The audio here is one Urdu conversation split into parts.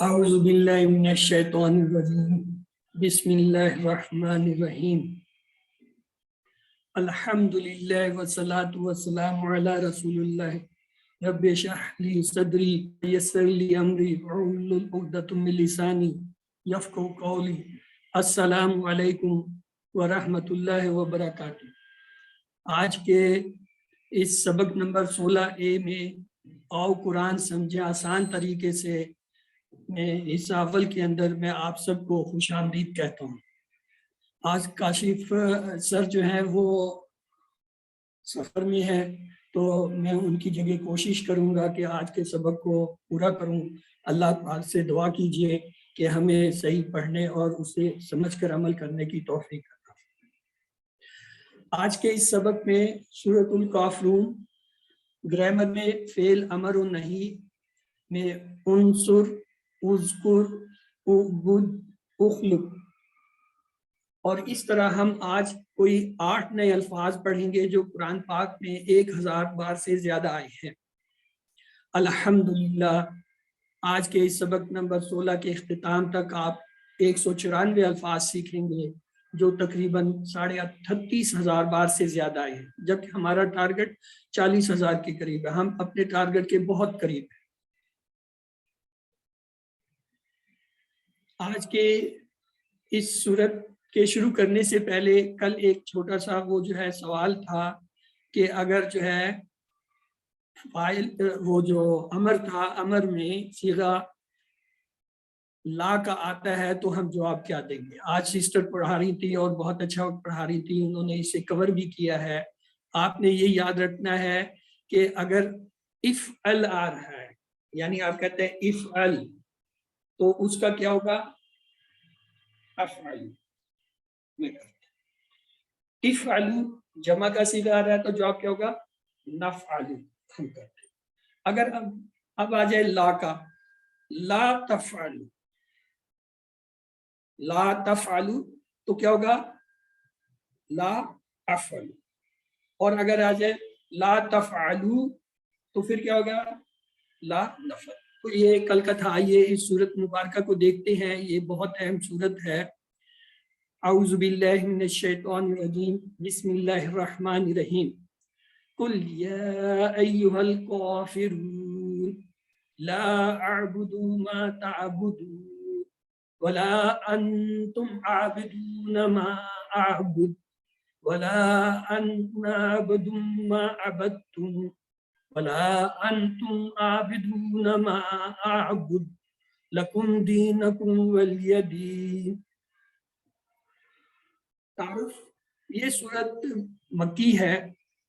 اعوذ باللہ من الشیطان الرجیم بسم اللہ الرحمن الرحیم الحمدللہ والصلاة والسلام علی رسول اللہ رب اشرح لی صدری یسر لی امری واحلل عقدۃ من لسانی یفقہوا قولی۔ السلام علیکم ورحمۃ اللہ وبرکاتہ۔ آج کے اس سبق نمبر 16A میں آؤ قرآن سمجھے آسان طریقے سے میں حصہ اول کے اندر میں آپ سب کو خوش آمدید کہتا ہوں۔ آج کاشف سر جو ہیں وہ سفر میں ہے، تو میں ان کی جگہ کوشش کروں گا کہ آج کے سبق کو پورا کروں۔ اللہ تعالیٰ سے دعا کیجئے کہ ہمیں صحیح پڑھنے اور اسے سمجھ کر عمل کرنے کی توفیق عطا۔ آج کے اس سبق میں سورۃ الکافرون گرامر میں فعل امر و نہی میں انصر، اذکر، اعبد، اخلق، اور اس طرح ہم آج کوئی 8 نئے الفاظ پڑھیں گے جو قرآن پاک میں 1000 بار سے زیادہ آئے ہیں۔ الحمدللہ آج کے اس سبق نمبر 16 کے اختتام تک آپ 194 الفاظ سیکھیں گے جو تقریباً 38,500 بار سے زیادہ آئے ہیں، جبکہ ہمارا ٹارگٹ 40,000 کے قریب ہے۔ ہم اپنے ٹارگٹ کے بہت قریب ہیں۔ آج کے اس صورت کے شروع کرنے سے پہلے کل ایک چھوٹا سا وہ جو ہے سوال تھا کہ اگر جو ہے فاعل وہ جو امر تھا، امر میں صیغہ لا کا آتا ہے تو ہم جواب کیا دیں گے۔ آج سسٹر پڑھا رہی تھی اور بہت اچھا پڑھا رہی تھی، انہوں نے اسے کور بھی کیا ہے۔ آپ نے یہ یاد رکھنا ہے کہ اگر افعل آ رہا ہے، یعنی آپ کہتے ہیں افعل، تو اس کا کیا ہوگا؟ افعل۔ افعلو جمع کا صیغہ آ رہا ہے تو جواب کیا ہوگا؟ نفعلو۔ ہم کرتے ہیں۔ اگر اب آ جائے لا کا، لا تفعلو، لا تفعلو تو کیا ہوگا؟ لا افعلو۔ اور اگر آ جائے لا تفعلو تو پھر کیا ہوگا؟ لا نفعل۔ تو یہ کل کا تھا۔ آئیے اس سورت مبارکہ کو دیکھتے ہیں، یہ بہت اہم سورت ہے۔ اعوذ باللہ من الشیطان الرجیم بسم اللہ الرحمن الرحیم قل یا ایہا الکافرون لا اعبد ما تعبدون ولا انتم عابدون ما اعبد ولا انا عابد ما عبدتم ولا انتم عابدون ما اعبد لکم دینکم ولی دین۔ تعارف، یہ صورت مکی ہے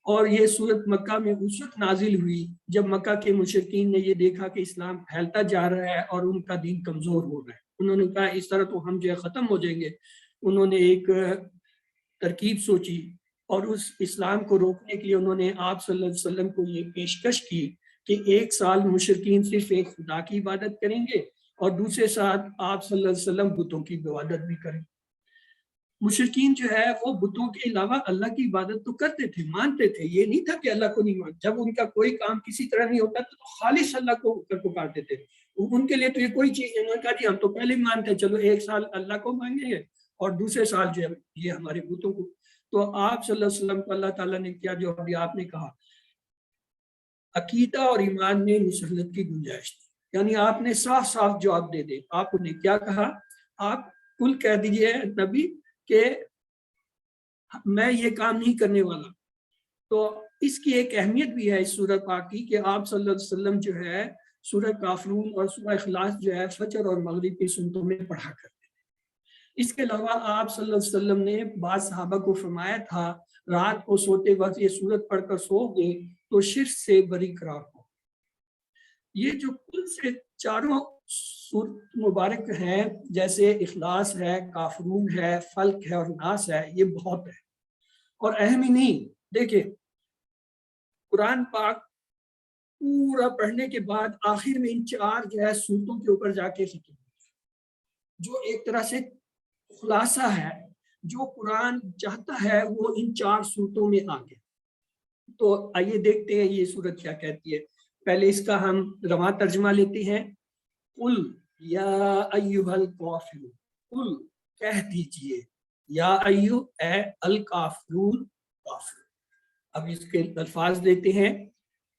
اور یہ صورت مکہ میں اس وقت نازل ہوئی جب مکہ کے مشرکین نے یہ دیکھا کہ اسلام پھیلتا جا رہا ہے اور ان کا دین کمزور ہو رہا ہے۔ انہوں نے کہا اس طرح تو ہم جو ہے ختم ہو جائیں گے۔ انہوں نے ایک ترکیب سوچی اور اس اسلام کو روکنے کے لیے انہوں نے آپ صلی اللہ علیہ وسلم کو یہ پیشکش کی کہ 1 سال مشرکین صرف ایک خدا کی عبادت کریں گے اور دوسرے سال آپ صلی اللہ علیہ وسلم بتوں کی عبادت بھی کریں۔ مشرکین جو ہے وہ بتوں کے علاوہ اللہ کی عبادت تو کرتے تھے، مانتے تھے، یہ نہیں تھا کہ اللہ کو نہیں مانتے۔ جب ان کا کوئی کام کسی طرح نہیں ہوتا تو خالص اللہ کو پکارتے تھے۔ ان کے لیے تو یہ کوئی چیز نہیں۔ انہوں نے کہا جی ہم تو پہلے ہی مانتے ہیں، چلو 1 سال اللہ کو مانگیں گے اور دوسرے سال جو ہے یہ ہمارے بتوں کو۔ تو آپ صلی اللہ علیہ وسلم کو اللہ تعالیٰ نے کیا جو ابھی آپ نے کہا، عقیدہ اور ایمان میں مسلط کی گنجائش تھی، یعنی آپ نے صاف صاف جواب دے دے۔ آپ نے کیا کہا؟ آپ کل کہہ دیجئے نبی کہ میں یہ کام نہیں کرنے والا۔ تو اس کی ایک اہمیت بھی ہے اس سورۃ پاک کی کہ آپ صلی اللہ علیہ وسلم جو ہے سورہ کافرون اور سورہ اخلاص جو ہے فجر اور مغرب کی سنتوں میں پڑھا کرتے ہیں۔ اس کے علاوہ آپ صلی اللہ علیہ وسلم نے بعض صحابہ کو فرمایا تھا رات کو سوتے وقت یہ سورت پڑھ کر سو گے تو شرک سے بری قرار ہو۔ یہ جو کل سے چاروں سورت مبارک ہیں، جیسے اخلاص ہے، کافرون ہے، فلق ہے اور ناس ہے، یہ بہت ہے اور اہم ہی نہیں۔ دیکھیں قرآن پاک پورا پڑھنے کے بعد آخر میں ان 4 جو ہے سورتوں کے اوپر جا کے ختم، جو ایک طرح سے خلاصہ ہے۔ جو قرآن چاہتا ہے وہ ان 4 سورتوں میں آ گیا۔ تو آئیے دیکھتے ہیں یہ سورت کیا کہتی ہے۔ پہلے اس کا ہم رواں ترجمہ لیتے ہیں۔ قل یا ایھا الکافرون، قل کہہ دیجئے، یا ایھا اے الکافرون کافر۔ اب اس کے الفاظ دیتے ہیں،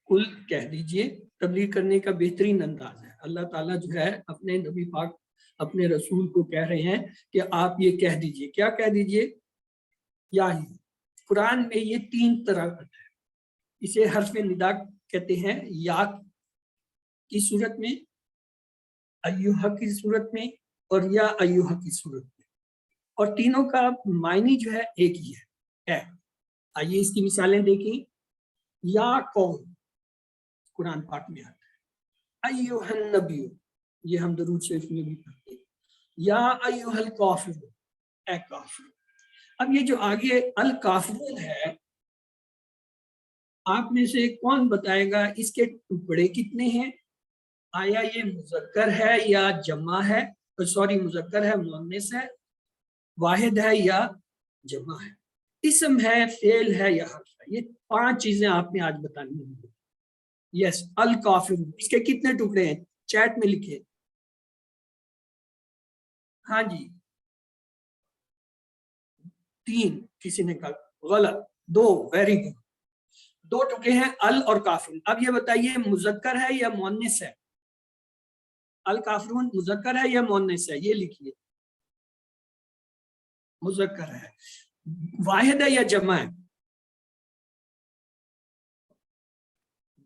قل کہہ دیجئے، تبلیغ کرنے کا بہترین انداز ہے۔ اللہ تعالیٰ جو ہے اپنے نبی پاک اپنے رسول کو کہہ رہے ہیں کہ آپ یہ کہہ دیجئے۔ کیا کہہ دیجئے؟ یا ہی قرآن میں یہ 3 طرح ہے، اسے حرف ندا کہتے ہیں، یا کی صورت میں، ایھا کی صورت میں، اور یا ایھا کی صورت میں، اور تینوں کا معنی جو ہے ایک ہی ہے۔ آئیے اس کی مثالیں دیکھیں۔ یا قوم قرآن پاک میں آتا ہے، ایھا النبی یہ ہم درود شریف میں بھی پڑھتے ہیں، یا ایھا الکافرون اے کافر۔ اب یہ جو آگے الکافرون ہے، آپ میں سے کون بتائے گا اس کے ٹکڑے کتنے ہیں؟ آیا یہ مذکر ہے یا جمع ہے؟ سوری، مذکر ہے، مؤنث ہے، واحد ہے یا جمع ہے، اسم ہے، فعل ہے یا حرف ہے؟ یہ 5 چیزیں آپ نے آج بتانی ہیں۔ یس، الکافرون، اس کے کتنے ٹکڑے ہیں؟ چیٹ میں لکھے۔ ہاں جی، 3 کسی نے کہا، غلط، 2، ویری گڈ، 2 ٹکڑے ہیں ال اور کافرون۔ اب یہ بتائیے مذکر ہے یا مؤنث ہے؟ الکافرون مذکر ہے یا مؤنث ہے؟ یہ لکھیے۔ مذکر ہے۔ واحد ہے یا جمع ہے؟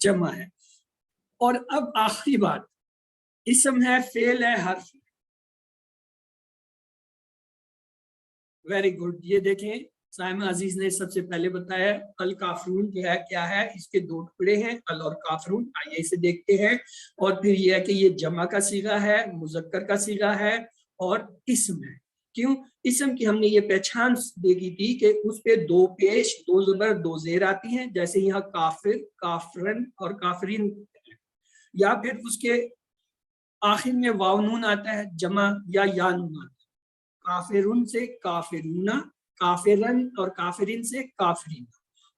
جمع ہے۔ اور اب آخری بات، اسم ہے، فعل ہے، حرف ہے؟ ویری گڈ، یہ دیکھیں سائمہ عزیز نے سب سے پہلے بتایا الکافرون کیا ہے، اس کے 2 ٹکڑے ہیں، ال اور کافرون۔ آئیے اسے دیکھتے ہیں۔ اور پھر یہ ہے کہ یہ جمع کا صیغہ ہے، مذکر کا صیغہ ہے، اور اسم ہے۔ کیوں؟ اسم کی ہم نے یہ پہچان دیکھی تھی کہ اس پہ 2 پیش، 2 زبر، 2 زیر آتی ہیں، جیسے یہاں کافر، کافرن اور کافرین، یا پھر اس کے آخر میں واو نون آتا ہے جمع، یا نون آتا ہے۔ کافرون سے کافرونا، کافرن اور کافرین سے کافرین،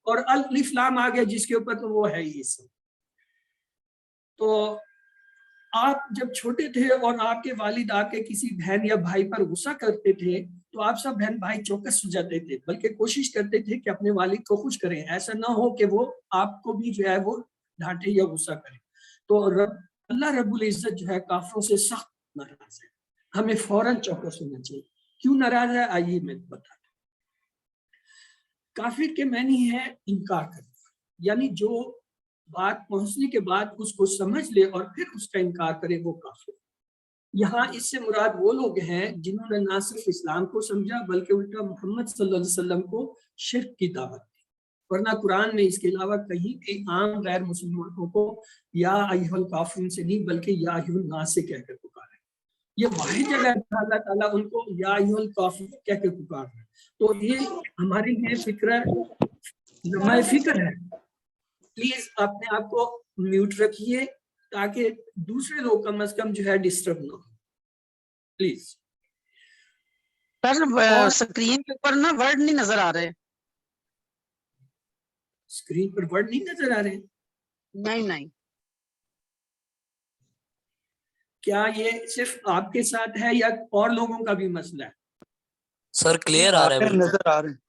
اور الف لام آ گیا جس کے اوپر، تو وہ ہے ہی اسم۔ تو آپ جب چھوٹے تھے اور آپ کے والد آپ کے کسی بہن یا بھائی پر غصہ کرتے تھے تو آپ سب بہن بھائی چوکس ہو جاتے تھے، بلکہ کوشش کرتے تھے کہ اپنے والد کو خوش کریں، ایسا نہ ہو کہ وہ آپ کو بھی جو ہے وہ ڈانٹے یا غصہ کرے۔ تو اللہ رب العزت جو ہے کافروں سے سخت ناراض ہے، ہمیں فوراً چوکس ہونا چاہیے۔ کیوں ناراض ہے؟ آئیے میں بتا دوں۔ کافر کے معنی ہے انکار کرنا، یعنی جو بات پہنچنے کے بعد اس کو سمجھ لے اور پھر اس کا انکار کرے، وہ کافر۔ یہاں اس سے مراد وہ لوگ ہیں جنہوں نے نہ صرف اسلام کو سمجھا بلکہ الٹا محمد صلی اللہ علیہ وسلم کو شرک کی دعوت دی، ورنہ قرآن میں اس کے علاوہ کہیں بھی عام غیر مسلمانوں کو یا ایھا الکافرون سے نہیں بلکہ یا ایھا الناس سے کہہ کر پکارا ہے۔ یہ واحد جگہ اللہ تعالیٰ ان کو یا ایھا الکافرون کہہ کر پکار رہا ہے۔ تو یہ ہمارے لیے لمحہ فکر ہے۔ پلیز اپنے آپ کو میوٹ رکھیے تاکہ دوسرے لوگ کم از کم جو ہے ڈسٹرب نہ ہو، پلیز۔ سر سکرین کے اوپر نا ورڈ نہیں نظر آ رہے۔ اسکرین پر ورڈ نہیں نظر آ رہے؟ نہیں۔ کیا یہ صرف آپ کے ساتھ ہے یا اور لوگوں کا بھی مسئلہ ہے؟ سر کلیئر آ رہا ہے، نظر آ رہے ہیں۔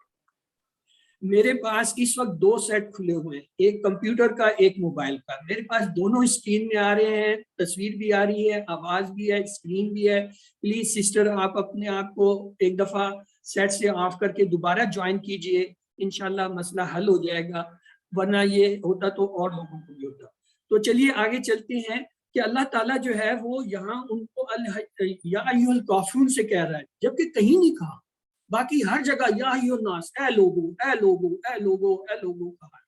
میرے پاس اس وقت 2 سیٹ کھلے ہوئے ہیں، ایک کمپیوٹر کا، ایک موبائل کا۔ میرے پاس دونوں اسکرین میں آ رہے ہیں، تصویر بھی آ رہی ہے، آواز بھی ہے، اسکرین بھی ہے۔ پلیز سسٹر آپ اپنے آپ کو ایک دفعہ سیٹ سے آف کر کے دوبارہ جوائن کیجئے، انشاءاللہ مسئلہ حل ہو جائے گا، ورنہ یہ ہوتا تو اور لوگوں کو بھی ہوتا۔ تو چلیے آگے چلتے ہیں کہ اللہ تعالیٰ جو ہے وہ یہاں ان کو یا ایھا الکافرون سے کہہ رہا ہے، جبکہ کہیں نہیں کہا، باقی ہر جگہ یا ایھا الناس، اے لوگو، اے لوگو، اے لوگو، اے لوگو کہا۔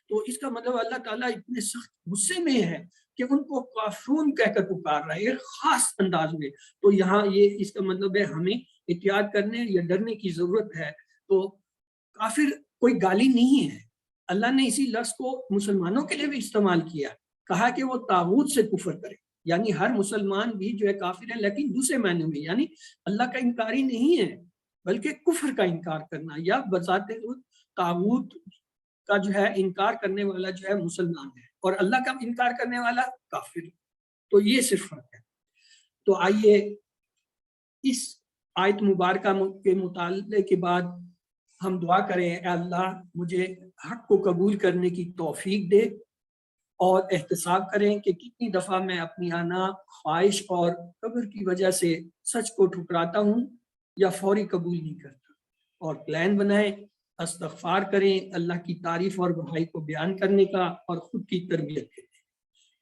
تو اس کا مطلب اللہ تعالیٰ اتنے سخت غصے میں ہے کہ ان کو کافرون کہہ کر پکار رہا ہے ایک خاص انداز میں۔ تو یہاں یہ اس کا مطلب ہے ہمیں احتیاط کرنے یا ڈرنے کی ضرورت ہے۔ تو کافر کوئی گالی نہیں ہے، اللہ نے اسی لفظ کو مسلمانوں کے لیے بھی استعمال کیا، کہا کہ وہ طاغوت سے کفر کرے، یعنی ہر مسلمان بھی جو ہے کافر ہے، لیکن دوسرے معنی میں، یعنی اللہ کا انکاری نہیں ہے بلکہ کفر کا انکار کرنا، یا بذات طاغوت کا جو ہے انکار کرنے والا جو ہے مسلمان ہے، اور اللہ کا انکار کرنے والا کافر۔ تو یہ صرف فرق ہے۔ تو آئیے اس آیت مبارکہ کے مطالعے کے بعد ہم دعا کریں، اے اللہ مجھے حق کو قبول کرنے کی توفیق دے، اور احتساب کریں کہ کتنی دفعہ میں اپنی انا، خواہش اور قبر کی وجہ سے سچ کو ٹھکراتا ہوں یا فوری قبول نہیں کرتا، اور پلان بنائیں، استغفار کریں اللہ کی تعریف اور بڑائی کو بیان کرنے کا، اور خود کی تربیت کریں،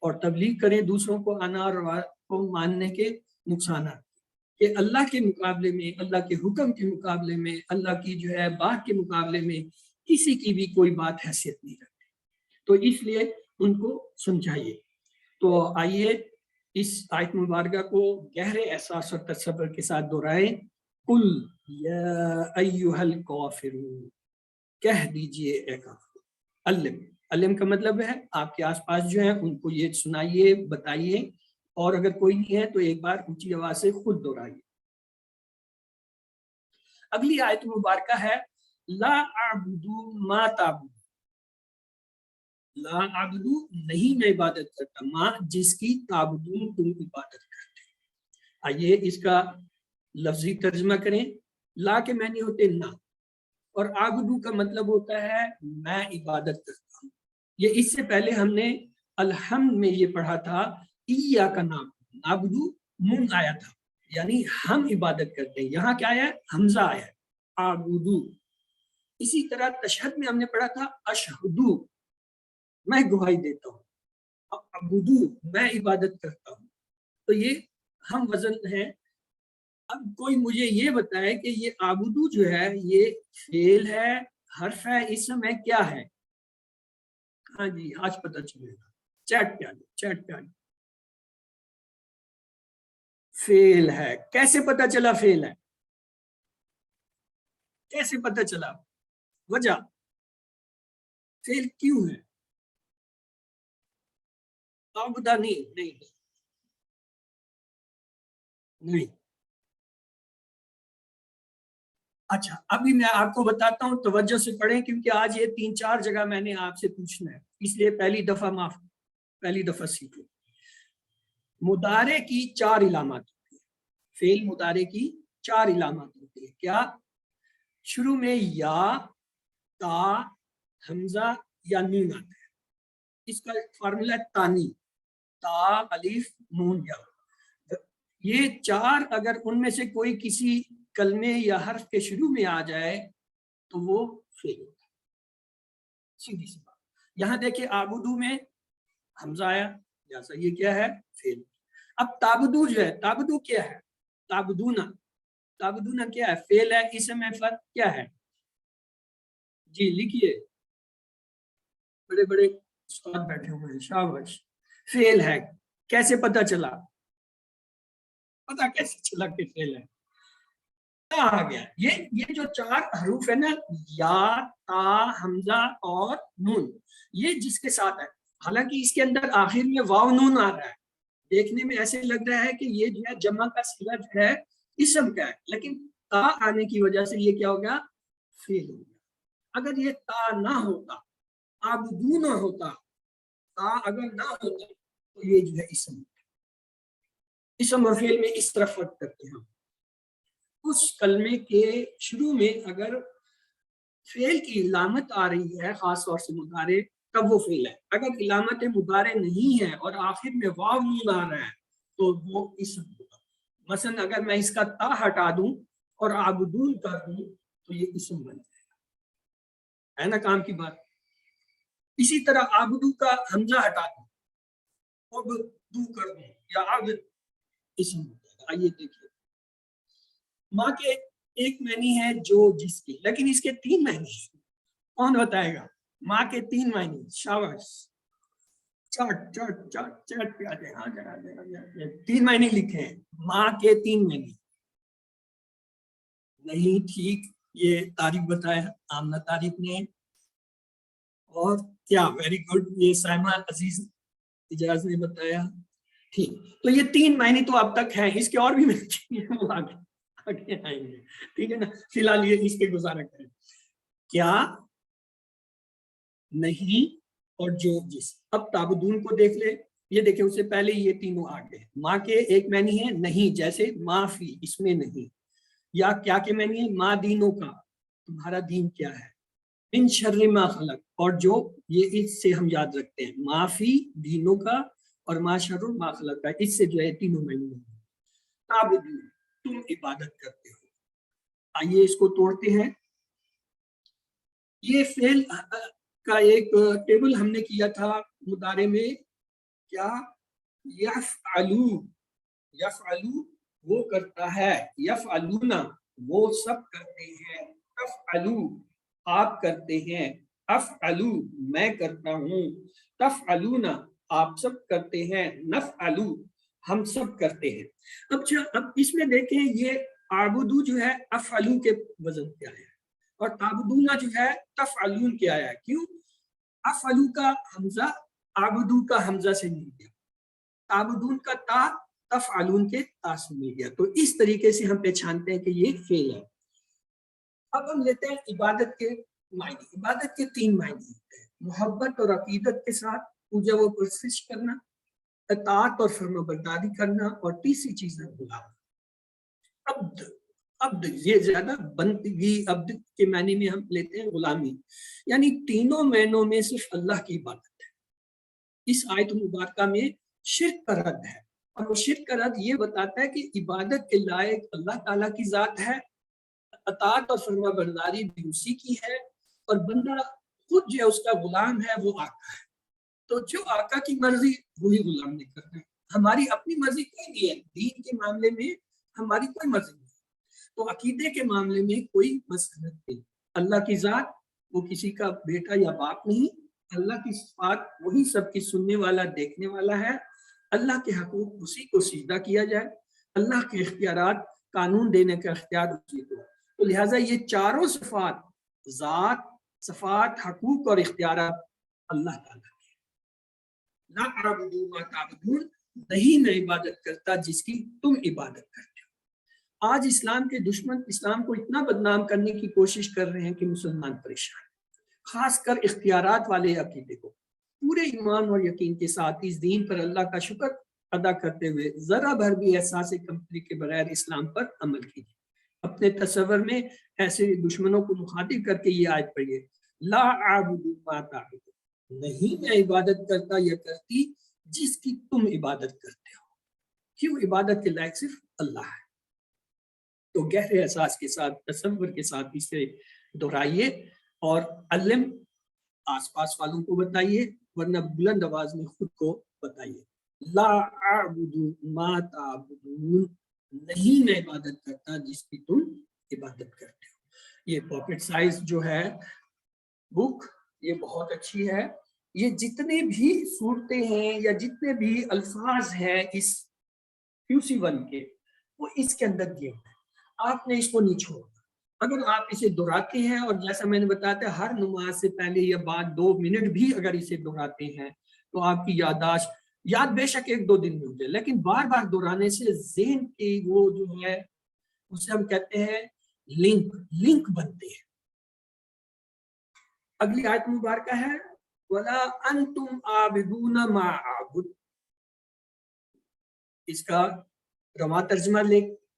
اور تبلیغ کریں دوسروں کو انا اور کو ماننے کے نقصانات، کہ اللہ کے مقابلے میں، اللہ کے حکم کے مقابلے میں، اللہ کی جو ہے بات کے مقابلے میں کسی کی بھی کوئی بات حیثیت نہیں رکھتی، تو اس لیے ان کو سمجھائیے۔ تو آئیے اس آیت مبارکہ کو گہرے احساس اور تصور کے ساتھ دہرائیں۔ قل یا ایھا الکافرون، کہہ دیجئے اے کافر۔ علم، علم کا مطلب ہے آپ کے آس پاس جو ہیں ان کو یہ سنائیے، بتائیے، اور اگر کوئی نہیں ہے تو ایک بار اونچی آواز سے خود دہرائیے۔ اگلی آیت مبارکہ ہے لا اعبد ما تعبد، لا اعبد نہیں میں عبادت کرتا، ما جس کی تعبدون تم عبادت کرتے ہیں۔ آئیے اس کا لفظی ترجمہ کریں۔ لا کے معنی ہوتے نہ، اور عابدو کا مطلب ہوتا ہے میں عبادت کرتا ہوں۔ یہ اس سے پہلے ہم نے الحمد میں یہ پڑھا تھا ایاک نعبد، نعبدو نون آیا تھا، یعنی ہم عبادت کرتے ہیں، یہاں کیا ہے؟ حمزہ آیا ہے، عابدو۔ اسی طرح تشہد میں ہم نے پڑھا تھا اشہدو، میں گواہی دیتا ہوں، عبدو میں عبادت کرتا ہوں، تو یہ ہم وزن ہے۔ اب کوئی مجھے یہ بتائے کہ یہ عابدو جو ہے یہ فعل ہے، حرف ہے، اسم ہے، کیا ہے؟ ہاں جی آج پتہ چلے گا، چیٹ پہ آ جائے، چیٹ پہ آ جائے۔ فعل ہے۔ کیسے پتہ چلا فعل ہے؟ کیسے پتہ چلا؟ وجہ، فعل کیوں ہے؟ عبدہ نہیں، اچھا ابھی میں آپ کو بتاتا ہوں، توجہ سے پڑھیں کیونکہ آج یہ 3-4 جگہ میں نے آپ سے پوچھنا ہے، اس لیے پہلی دفعہ سیکھو۔ مضارع کی 4 علامات ہوتی ہیں، فعل مضارع کی 4 علامات ہوتی ہیں، کیا؟ شروع میں یا، تا، حمزہ یا نون آتا ہے، اس کا فارمولا ہے تانی، تا، الف، نون، یا۔ یہ 4 اگر ان میں سے کوئی کسی کلمے یا حرف کے شروع میں آ جائے تو وہ فعل ہوتا ہے، سیدھی سی بات۔ یہاں دیکھیں عابدو میں حمزہ آیا، جیسا یہ کیا ہے؟ فعل۔ اب تعبدو جو ہے، تعبدو کیا ہے؟ تعبدونا کیا ہے؟ فعل ہے، اسم ہے، فرق کیا ہے؟ جی لکھیے، بڑے بڑے استاد بیٹھے ہوئے ہیں، شاباش۔ فعل ہے، کیسے پتہ چلا؟ پتہ کیسے چلا کہ فعل ہے؟ آ گیا، یہ جو 4 حروف ہے نا، یا، تا، حمزہ اور نون، یہ جس کے ساتھ ہے، حالانکہ اس کے اندر آخر میں واو نون آ رہا ہے، دیکھنے میں ایسے لگ رہا ہے کہ یہ جو ہے جمع کا صیغہ جو ہے اسم کا ہے، لیکن تا آنے کی وجہ سے یہ کیا ہو گیا؟ فعل ہو گیا۔ اگر یہ تا نہ ہوتا، عابدو نہ ہوتا، تا اگر نہ ہوتا تو یہ جو ہے اسم ہوتا۔ اسم اور فعل میں اس طرح فرق کرتے ہیں۔ اس کلمے کے شروع میں اگر فعل کی علامت آ رہی ہے، خاص طور سے مضارع، تب وہ فعل ہے۔ اگر علامت مضارع نہیں ہے اور آخر میں واو نون آ رہا ہے تو وہ اسم ہوگا۔ مثلا اگر میں اس کا تا ہٹا دوں اور عابدون کر دوں تو یہ اسم بن جائے گا، ہے نا کام کی بات۔ اسی طرح عابدو کا حمزہ ہٹا دوں، عبدو کر دوں یا عبد، اسم ہو جائے گا۔ آئیے دیکھیے، ماں کے ایک معنی ہے جو جس کی، لیکن اس کے 3 معنی ہیں، کون بتائے گا؟ ماں کے 3 معنی، شاباش، چٹ پہ آ جائے، ہاں جا 3 معنی لکھے ہیں، ماں کے 3 معنی۔ نہیں ٹھیک، یہ طارق بتایا، آمنہ طارق نے، اور کیا، ویری گڈ، یہ سائمہ عزیز اجاز نے بتایا، ٹھیک۔ تو یہ 3 معنی تو اب تک ہیں، اس کے اور بھی معنی ہیں، وہ آگے آئیں گے، ٹھیک ہے نا۔ فی الحال یہ اس کے گزارا کریں، کیا، نہیں اور جو جس۔ اب تعبدون کو دیکھ لے، یہ دیکھیں اس سے پہلے یہ تینوں آ گئے. ماں کے ایک معنی ہے نہیں، جیسے معافی، اس میں نہیں. یا کیا کے معنی ہے؟ ماں دینوں کا، تمہارا دین کیا ہے. من شر ما خلق، اور جو یہ اس سے ہم یاد رکھتے ہیں معافی دینوں کا اور ما شر ما خلق کا، اس سے جو ہے تینوں معنی ہیں. تعبدون، تم عبادت کرتے ہو. آئیے اس کو توڑتے ہیں. یہ فعل کا ایک ٹیبل ہم نے کیا تھا مضارع میں، کیا؟ یفعلو. یفعلو وہ کرتا ہے، یفعلون وہ سب کرتے ہیں، تفعلو آپ کرتے ہیں، افعلو میں کرتا ہوں، تفعلون آپ سب کرتے ہیں، نفعلو ہم سب کرتے ہیں. اب اس میں دیکھیں یہ عابدو جو ہے افعلو کے وزن پہ آیا ہے، اور تعبدون جو ہے تفعلون کے آیا ہے. کیوں؟ افعلو کا حمزہ عابدو کا حمزہ سے مل گیا، تعبدون کا تا تفعلون کے تا سے مل گیا. تو اس طریقے سے ہم پہچانتے ہیں کہ یہ فعل ہے. اب ہم لیتے ہیں عبادت کے معنی. عبادت کے تین معنی ہوتے ہیں: محبت اور عقیدت کے ساتھ پوجا و پرستش کرنا، اطاعت اور فرما برداری کرنا، اور تیسری چیز ہے غلام. عبد، عبد یہ زیادہ بندگی، عبد کے معنی میں ہم لیتے ہیں غلامی. یعنی تینوں معنوں میں صرف اللہ کی عبادت ہے. اس آیت مبارکہ میں شرک کا رد ہے، اور وہ شرک کا رد یہ بتاتا ہے کہ عبادت کے لائق اللہ تعالیٰ کی ذات ہے، اطاعت اور فرما برداری بھی اسی کی ہے، اور بندہ خود جو ہے اس کا غلام ہے، وہ آقا ہے. تو جو آقا کی مرضی وہی غلام نے کرنا ہے. ہماری اپنی مرضی کوئی نہیں ہے. دین کے معاملے میں ہماری کوئی مرضی نہیں. تو عقیدے کے معاملے میں کوئی مسئلہ نہیں. اللہ کی ذات وہ کسی کا بیٹا یا باپ نہیں. اللہ کی صفات وہی سب کی سننے والا، دیکھنے والا ہے. اللہ کے حقوق اسی کو سجدہ کیا جائے. اللہ کے اختیارات، قانون دینے کا اختیار اسی کو. تو لہٰذا یہ چاروں صفات، ذات، صفات، حقوق اور اختیارات اللہ تعالیٰ کے. لا اعبدو ما تعبدون، نہیں میں عبادت کرتا جس کی تم عبادت کرتے ہو. آج اسلام کے دشمن اسلام کو اتنا بدنام کرنے کی کوشش کر رہے ہیں کہ مسلمان پریشان ہیں. خاص کر اختیارات والے عقیدے کو پورے ایمان اور یقین کے ساتھ اس دین پر اللہ کا شکر ادا کرتے ہوئے ذرا بھر بھی احساس کمتری کے بغیر اسلام پر عمل کیجیے. اپنے تصور میں ایسے دشمنوں کو مخاطب کر کے یہ آیت پڑھیے: لا اعبد ما تعبدون، نہیں میں عبادت کرتا یا کرتی جس کی تم عبادت کرتے ہو. کیوں؟ عبادت کے لائق صرف اللہ ہے. تو گہرے احساس کے ساتھ، تصور کے ساتھ اسے دہرائیے اور علم آس پاس والوں کو بتائیے، ورنہ بلند آواز میں خود کو بتائیے: لا اعبد ما تعبدون، نہیں میں عبادت کرتا جس کی تم عبادت کرتے ہو. یہ پاکٹ سائز جو ہے بک، یہ بہت اچھی ہے. یہ جتنے بھی صورتیں ہیں یا جتنے بھی الفاظ ہیں اس QC1 کے، وہ اس کے اندر دیے ہوئے ہیں. آپ نے اس کو نہیں چھوڑنا. اگر آپ اسے دہراتے ہیں، اور جیسا میں نے بتایا تھا ہر نماز سے پہلے یا بعد 2 منٹ بھی اگر اسے دہراتے ہیں تو آپ کی یادداشت، یاد بے شک 1-2 دن میں ہو جائے، لیکن بار بار دہرانے سے ذہن کی وہ جو ہے اسے ہم کہتے ہیں لنک بنتے ہیں. اگلی آیت مبارکہ ہے وَلَا أَنْتُمْ عَابِدُونَ مَا أَعْبُدُ. اس کا رواں ترجمہ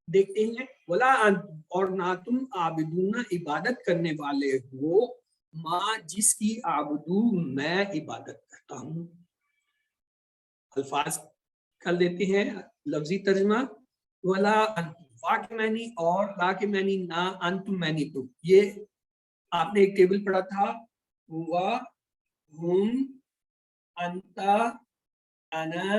دیکھتے ہیں: وَلَا أَنْتُمْ، اور نہ تم، عابدون عبادت کرنے والے ہو، ماں جس کی، عابدو میں عبادت کرتا ہوں. الفاظ کر لیتے ہیں لفظی ترجمہ: وَلَا أَنْتُمْ وا کے معنی اور لا کے معنی نہ، انتم معنی تم. یہ آپ نے ایک ٹیبل پڑھا تھا: ہوا، ہم، انتا، انا،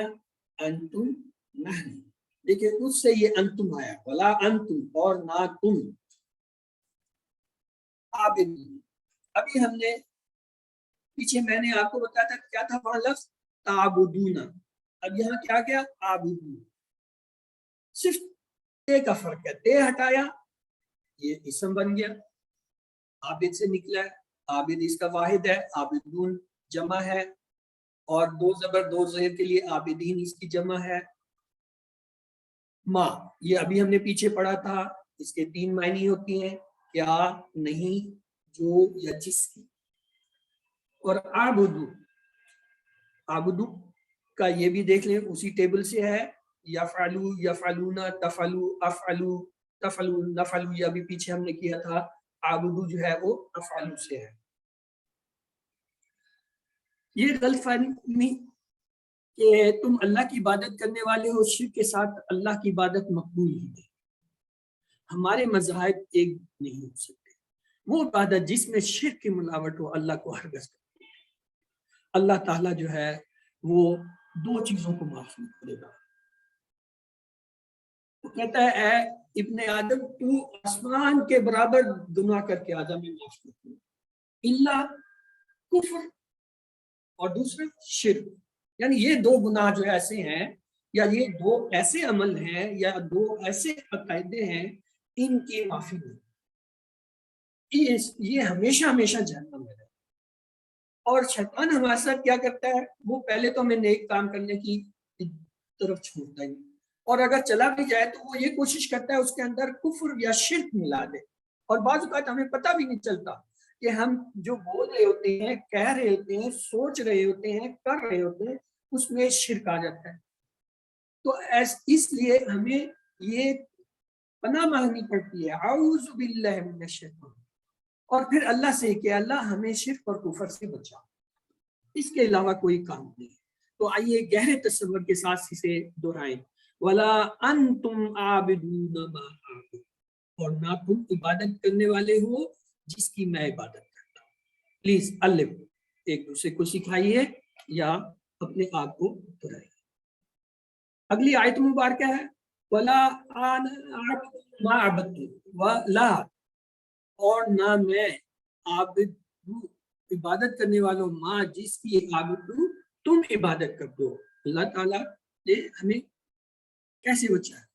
انتم، نحن. دیکھیں اس سے یہ انتم آیا، ولا انتم اور نہ تم. عابدون، ابھی ہم نے پیچھے میں نے آپ کو بتایا تھا کیا تھا وہاں لفظ تعبدون. اب یہاں کیا گیا؟ عابدون. صرف تے کا فرق ہے، تے ہٹایا یہ اسم بن گیا، عابد سے نکلا ہے. عابد اس کا واحد ہے، عابدون جمع ہے، اور 2 زبر 2 زیر کے لیے عابدین اس کی جمع ہے. ماں، یہ ابھی ہم نے پیچھے پڑھا تھا، اس کے 3 معنی ہوتی ہیں: کیا، نہیں، جو یا جس کی. اور عابدو کا یہ بھی دیکھ لیں، اسی ٹیبل سے ہے، یفعلو، یفعلون، تفعلو، افعلو، تفعلو، نفعلو، یہ ابھی پیچھے ہم نے کیا تھا، عابدو جو ہے وہ افعلو سے ہے۔ یہ غلط فہمی کہ تم اللہ کی عبادت کرنے والے ہو، شرک کے ساتھ اللہ کی عبادت مقبول ہی ہے۔ ہمارے مذاہب ایک نہیں ہو سکتے، وہ عبادت جس میں شرک کی ملاوٹ ہو اللہ کو ہرگز کرتی ہے۔ اللہ تعالیٰ جو ہے وہ دو چیزوں کو معاف نہیں کرے گا۔ وہ کہتا ہے اے ابن آدم تو آسمان کے برابر گناہ کر کے آجا، میں معاف کرتا ہوں، الا کفر اور دوسرا شرک۔ یعنی یہ دو گناہ جو ایسے ہیں، یا یہ دو ایسے عمل ہیں، یا دو ایسے عقائدے ہیں، ان کی معافی نہیں، یہ ہمیشہ ہمیشہ جہنم میں رہے۔ اور شیطان ہمارے ساتھ کیا کرتا ہے، وہ پہلے تو ہمیں نیک کام کرنے کی طرف چھوڑتا ہی، اور اگر چلا بھی جائے تو وہ یہ کوشش کرتا ہے اس کے اندر کفر یا شرک ملا دے، اور بعض اوقات ہمیں پتہ بھی نہیں چلتا کہ ہم جو بول رہے ہوتے ہیں، کہہ رہے ہوتے ہیں، سوچ رہے ہوتے ہیں، کر رہے ہوتے ہیں، اس میں شرک آ جاتا ہے۔ تو اس لیے ہمیں یہ پناہ مانگنی پڑتی ہے، اعوذ باللہ من الشیطان، اور پھر اللہ سے کہ اللہ ہمیں شرک اور کفر سے بچا، اس کے علاوہ کوئی کام نہیں۔ تو آئیے گہرے تصور کے ساتھ اسے دہرائیں، وَلَا أَنْتُمْ عَابِدُونَ مَا أَعْبُدُ، اور نہ تم عبادت کرنے والے ہو جس کی میں عبادت کرتا ہوں۔ پلیز الف ایک دوسرے کو سکھائیے یا اپنے آپ کو دہرائیے۔ اگلی آیت مبارکہ ہے وَلَا أَنَا أَعْبُدُ مَا عَبَدتُّمْ، وَلَا، اور نہ میں، عابد عبادت کرنے والوں، ماں جس کی عابد تم عبادت کرتے ہو۔ اللہ تعالیٰ نے ہمیں کیسے بچا ہے؟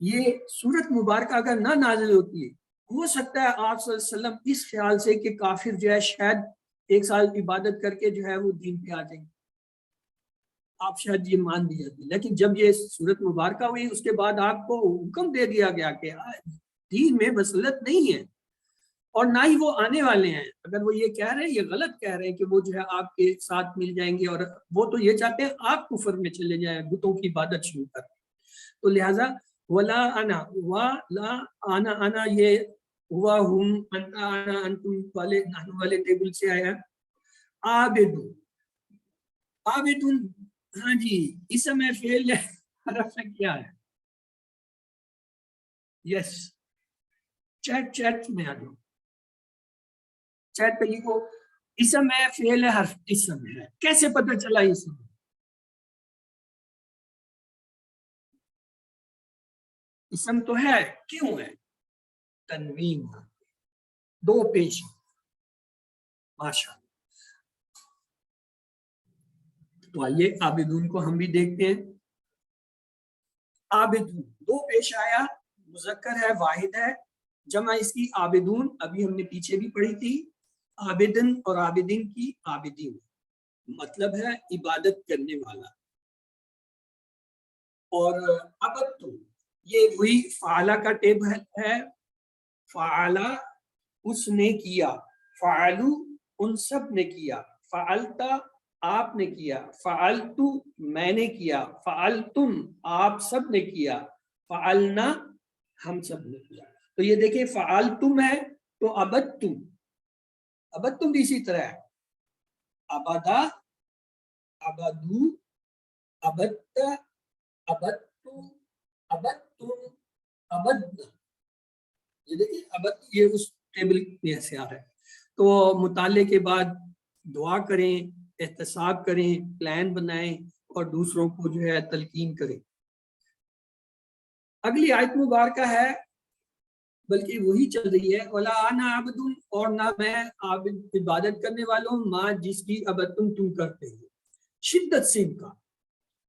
یہ سورت مبارکہ اگر نہ نازل ہوتی ہے، ہو سکتا ہے آپ صلی اللہ علیہ وسلم اس خیال سے کہ کافر جو ہے شاید ایک سال عبادت کر کے جو ہے وہ دین پہ آ جائیں، آپ شاید یہ مان دی جاتی، لیکن جب یہ سورت مبارکہ ہوئی اس کے بعد آپ کو حکم دے دیا گیا کہ دین میں مسلط نہیں ہے، اور نہ ہی وہ آنے والے ہیں۔ اگر وہ یہ کہہ رہے ہیں، یہ غلط کہہ رہے ہیں کہ وہ جو ہے آپ کے ساتھ مل جائیں گے، اور وہ تو یہ چاہتے ہیں آپ کفر میں چلے جائیں، بتوں کی عبادت شروع کر۔ تو لہٰذا ولا انا، ولا انا، انا یہ ہوا، ہم، انتا، انا، انتم والے نحن والے ٹیبل سے آیا۔ عابد، عابد، ہاں جی، اسم فعل حرف کیا ہے؟ یس، چیٹ میں آ جاؤ، چیٹ پہ لکھو اسم ہے، فعل ہے، حرف اسم ہے۔ کیسے پتہ چلا اسم؟ اسم تو ہے، کیوں ہے؟ تنوین، دو پیش، ماشاء اللہ۔ تو آئیے عابدون کو ہم بھی دیکھتے ہیں۔ عابدون دو پیش آیا، مذکر ہے، واحد ہے، جمع اس کی عابدون، ابھی ہم نے پیچھے بھی پڑھی تھی، عابدن اور عابدین کی عابدین، مطلب ہے عبادت کرنے والا۔ اور عبدتم یہ وہی فعلا کا ٹیب ہے، فعلا اس نے کیا، فعلو ان سب نے کیا، فعلتا آپ نے کیا، فعلتو میں نے کیا، فعلتم آپ سب نے کیا، فعلنا ہم سب نے کیا۔ تو یہ دیکھیں فعلتم ہے تو عبدتم، عبدتم بھی اسی طرح ہے، عبدا، عبدو، عبدت، عبدتو، عبدتم، عبدنا، یہ دیکھیں عبد یہ اس ٹیبل میں سے آ رہا ہے۔ تو مطالعے کے بعد دعا کریں، احتساب کریں، پلان بنائیں، اور دوسروں کو جو ہے تلقین کریں۔ اگلی آیت مبارکہ ہے، بلکہ وہی چل رہی ہے، وَلَا أَنَا عَبْدٌ، اور نہ میں عابد عبادت کرنے والوں، ماں جس کی عبدتم تم کرتے ہو، شدت سے انکار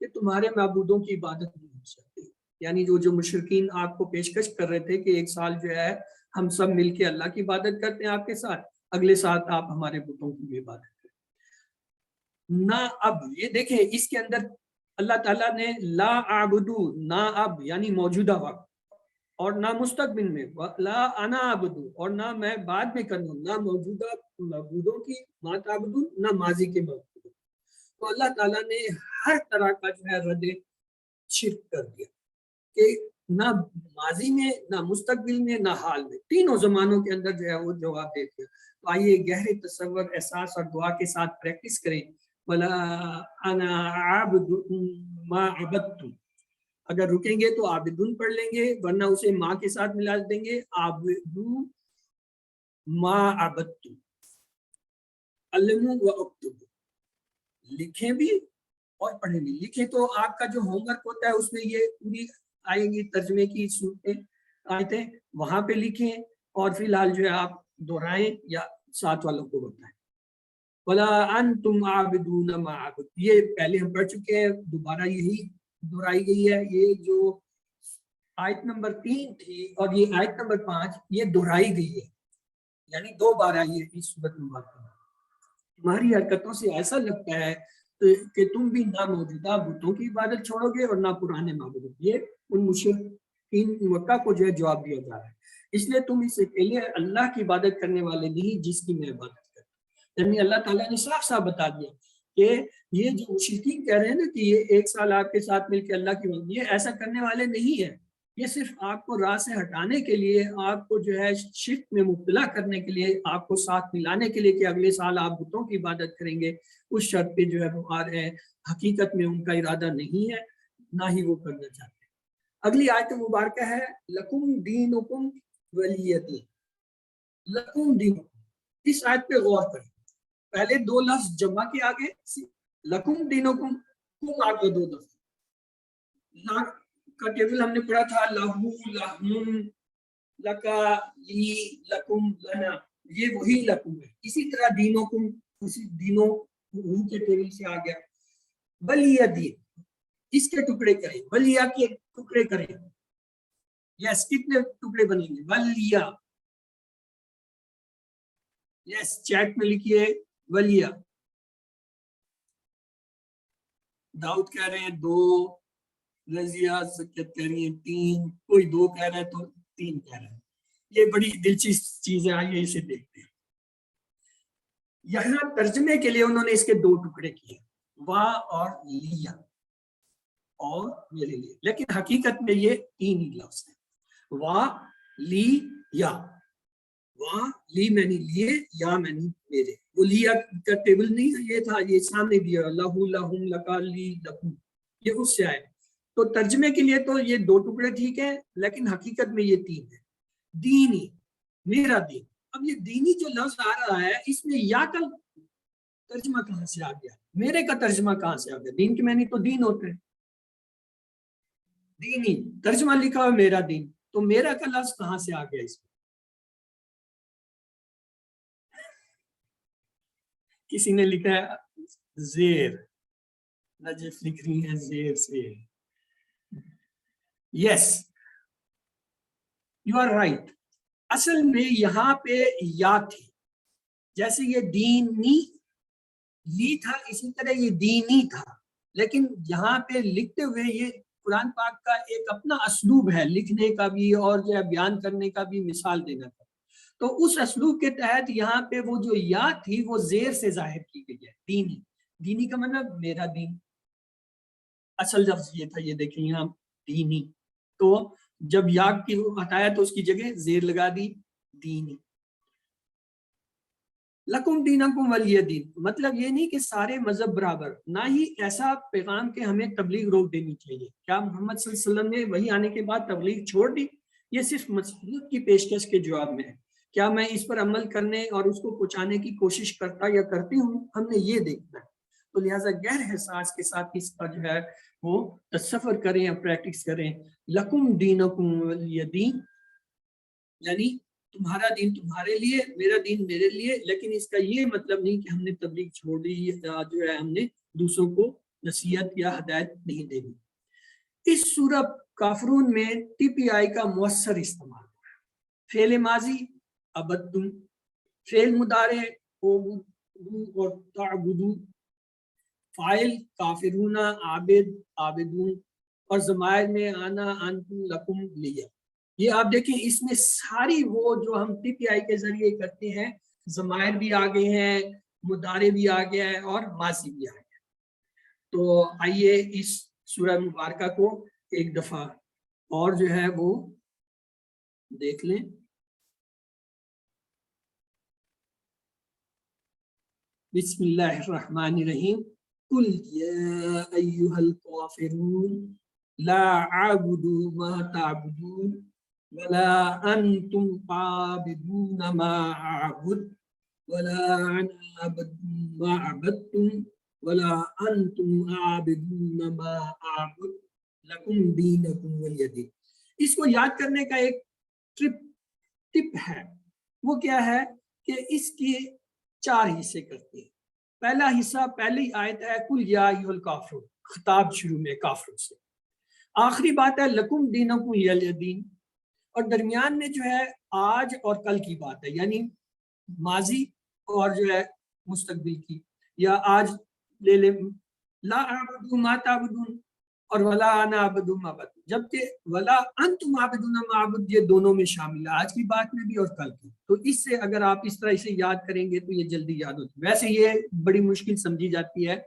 کہ تمہارے معبودوں کی عبادت نہیں ہو سکتی۔ یعنی جو مشرکین آپ کو پیشکش کر رہے تھے کہ ایک سال جو ہے ہم سب مل کے اللہ کی عبادت کرتے ہیں آپ کے ساتھ، اگلے سال آپ ہمارے بتوں کی بھی عبادت کریں۔ نہ اب، یہ دیکھیں اس کے اندر اللہ تعالیٰ نے لا اعبدو، نہ اب یعنی موجودہ وقت، اور نہ مستقبل میں، لا انا عبدو، اور نہ میں بعد میں کروں، نہ موجودہ معبودوں کی، ما تعبدون، نہ ماضی کے معبودوں۔ تو اللہ تعالیٰ نے ہر طرح کا جو ہے رد شرک کر دیا کہ نہ ماضی میں، نہ مستقبل میں، نہ حال میں، تینوں زمانوں کے اندر جو ہے وہ جواب دیتے ہیں۔ تو آئیے گہرے تصور، احساس اور دعا کے ساتھ پریکٹس کریں۔ وَلَا أَنَا عَابِدٌ مَا عَبَدتُّمْ، اگر رکیں گے تو عابدون پڑھ لیں گے، ورنہ اسے ماں کے ساتھ ملا دیں گے، عابدو ما عبدتم، علموا واکتبوا، لکھیں بھی اور پڑھیں بھی۔ لکھیں تو آپ کا جو ہوم ورک ہوتا ہے اس میں یہ پوری آئیں گی ترجمے کی صورتیں آیتیں، وہاں پہ لکھیں اور فی الحال جو ہے آپ دہرائیں یا ساتھ والوں کو بتائیں۔ وَلَا أَنْتُمْ عَابِدُونَ مَا عَبَدْتُ، یہ پہلے ہم پڑھ چکے ہیں، دوبارہ یہی دہرائی گئی ہے۔ یہ جو آیت نمبر 3 تھی اور یہ آیت نمبر 5 یہ دہرائی گئی ہے، یعنی 2 بار آئی ہے اس صورت مبارکہ میں۔ تمہاری حرکتوں سے ایسا لگتا ہے کہ تم بھی نہ موجودہ بتوں کی عبادت چھوڑو گے اور نہ پرانے معبودوں۔ یہ ان مشرکین مکہ کو جو ہے جواب دیا جا رہا ہے، اس لیے تم اس سے پہلے اللہ کی عبادت کرنے والے نہیں جس کی میں عبادت کرتا ہوں۔ یعنی اللہ تعالیٰ نے صاف صاف بتا دیا کہ یہ جو مشرکین کہہ رہے ہیں نا کہ یہ 1 سال آپ کے ساتھ مل کے اللہ کی عبادت، یہ ایسا کرنے والے نہیں ہیں۔ یہ صرف آپ کو راہ سے ہٹانے کے لیے، آپ کو جو ہے شرک میں مبتلا کرنے کے لیے، آپ کو ساتھ ملانے کے لیے کہ اگلے سال آپ بتوں کی عبادت کریں گے، اس شرط پہ جو ہے وہ آ رہے ہیں۔ حقیقت میں ان کا ارادہ نہیں ہے، نہ ہی وہ کرنا چاہتے۔ اگلی آیت مبارکہ ہے لکم دینکم ولی دین۔ لکم دینکم، اس آیت پہ غور کریں۔ پہلے 2 لفظ جمع کے آگے لکم دینکم، کم آگے 2 دفعہ کا ٹیبل ہم نے پڑھا تھا، لہو، لہم، لکا، لی، لکم، لنا، یہ وہی لکم ہے۔ اسی طرح دینکم، اسی دینوں روح کے ٹیبل سے آ گیا۔ ولیہ دین، اس کے ٹکڑے کریں، ولیہ کے ٹکڑے کریں۔ یس، کتنے ٹکڑے بنیں گے؟ ولیہ، یس، چیٹ میں لکھیے ولیہ۔ داؤد کہہ رہے ہیں 2، رضیہ سکت کہہ رہی ہیں 3، کوئی 2 کہہ رہا ہے تو 3 کہہ رہا ہے۔ یہ بڑی دلچسپ چیز ہے، آئیے اسے دیکھتے ہیں۔ یہاں ترجمے کے لیے انہوں نے اس کے 2 ٹکڑے کیے، وا اور لیا، اور میرے لیے، لیکن حقیقت میں یہ 3 ہی لفظ ہیں، وا، لی، یا۔ وا، لی میں نے لیے، یا میں نے میرے۔ وہ لیا کا ٹیبل نہیں، یہ تھا، یہ سامنے دیا، لہو، لہم، لکا، لی، لکم، یہ اس سے آئے۔ تو ترجمے کے لیے تو یہ 2 ٹکڑے ٹھیک ہے، لیکن حقیقت میں یہ 3 ہے۔ دینی، میرا دین۔ اب یہ دینی جو لفظ آ رہا ہے، اس میں یا کا ترجمہ کہاں سے آ گیا، میرے کا ترجمہ کہاں سے آ گیا؟ دین کے معنی تو دین ہوتے ہیں۔ دینی ترجمہ لکھا ہوا میرا دین، تو میرا کا لفظ کہاں سے آ گیا اس میں؟ کسی نے لکھا ہے زیر، نجف لکھ رہی ہیں زیر سے۔ یس، یو آر رائٹ۔ اصل میں یہاں پہ یا تھی، جیسے یہ دینی لی تھا، اسی طرح یہ دینی تھا، لیکن یہاں پہ لکھتے ہوئے یہ قرآن پاک کا ایک اپنا اسلوب ہے لکھنے کا بھی اور جو ہے بیان کرنے کا بھی، مثال دینا کا۔ تو اس اسلوب کے تحت یہاں پہ وہ جو یا تھی وہ زیر سے ظاہر کی گئی ہے، دینی۔ دینی کا مطلب میرا دین، اصل لفظ یہ تھا، یہ دیکھیں یہاں دینی۔ تو جب یا کی ہٹایا تو اس کی جگہ زیر لگا دی، دینی۔ لکم دینکم ولی دین، مطلب یہ نہیں کہ سارے مذہب برابر، نہ ہی ایسا پیغام کہ ہمیں تبلیغ روک دینی چاہیے۔ کیا محمد صلی اللہ علیہ وسلم نے وہی آنے کے بعد تبلیغ چھوڑ دی؟ یہ صرف مسیحیت کی پیشکش کے جواب میں ہے۔ کیا میں اس پر عمل کرنے اور اس کو پہنچانے کی کوشش کرتا یا کرتی ہوں؟ ہم نے یہ دیکھنا ہے۔ تو لہٰذا گہر احساس کے ساتھ اس کا جو ہے وہ تصور کریں یا پریکٹس کریں۔ لکم دینکم ولی دین، یعنی تمہارا دین تمہارے لیے، میرا دین میرے لیے، لیکن اس کا یہ مطلب نہیں کہ ہم نے تبلیغ چھوڑ دی یا جو ہے ہم نے دوسروں کو نصیحت یا ہدایت نہیں دینی۔ اس سورہ کافرون میں ٹی پی آئی کا مؤثر استعمال ہے۔ فعل ماضی عبدتم، فعل مضارع اعبدوا اور تعبدوا، فاعل کافرون، عابد عابدون، اور ضمائر میں انا، انتم، لکم، لیا۔ یہ آپ دیکھیں اس میں ساری وہ جو ہم ٹی پی آئی کے ذریعے کرتے ہیں، ضمائر بھی آ گئے ہیں، مضارع بھی آ گیا ہے اور ماضی بھی آ گیا ہے۔ تو آئیے اس سورہ مبارکہ کو ایک دفعہ اور جو ہے وہ دیکھ لیں. بسم اللہ الرحمن الرحیم. قل یا ایھا الکافرون لا اعبد ما تعبدون ولا انتم عابدون ما اعبد ولا انا عابد ما عبدتم ولا انتم عابدون ما اعبد لکم دینکم ولی دین. اس کو یاد کرنے کا ایک ٹپ ہے. وہ کیا ہے کہ اس کی 4 حصے کرتے ہیں. پہلا حصہ پہلی آیت ہے قل یا ایھا الکافرون، خطاب شروع میں کافروں سے. آخری بات ہے لکم دینکم ولی دین، اور درمیان میں جو ہے آج اور کل کی بات ہے، یعنی ماضی اور جو ہے مستقبل کی. یا آج لے لیں لا اعبد ما تعبدون اور ولا انا اعبد ما تعبدون، جبکہ ولا انتم عابدون ما اعبد یہ دونوں میں شامل ہے، آج کی بات میں بھی اور کل کی. تو اس سے اگر آپ اس طرح اسے یاد کریں گے تو یہ جلدی یاد ہوتی ہے. ویسے یہ بڑی مشکل سمجھی جاتی ہے،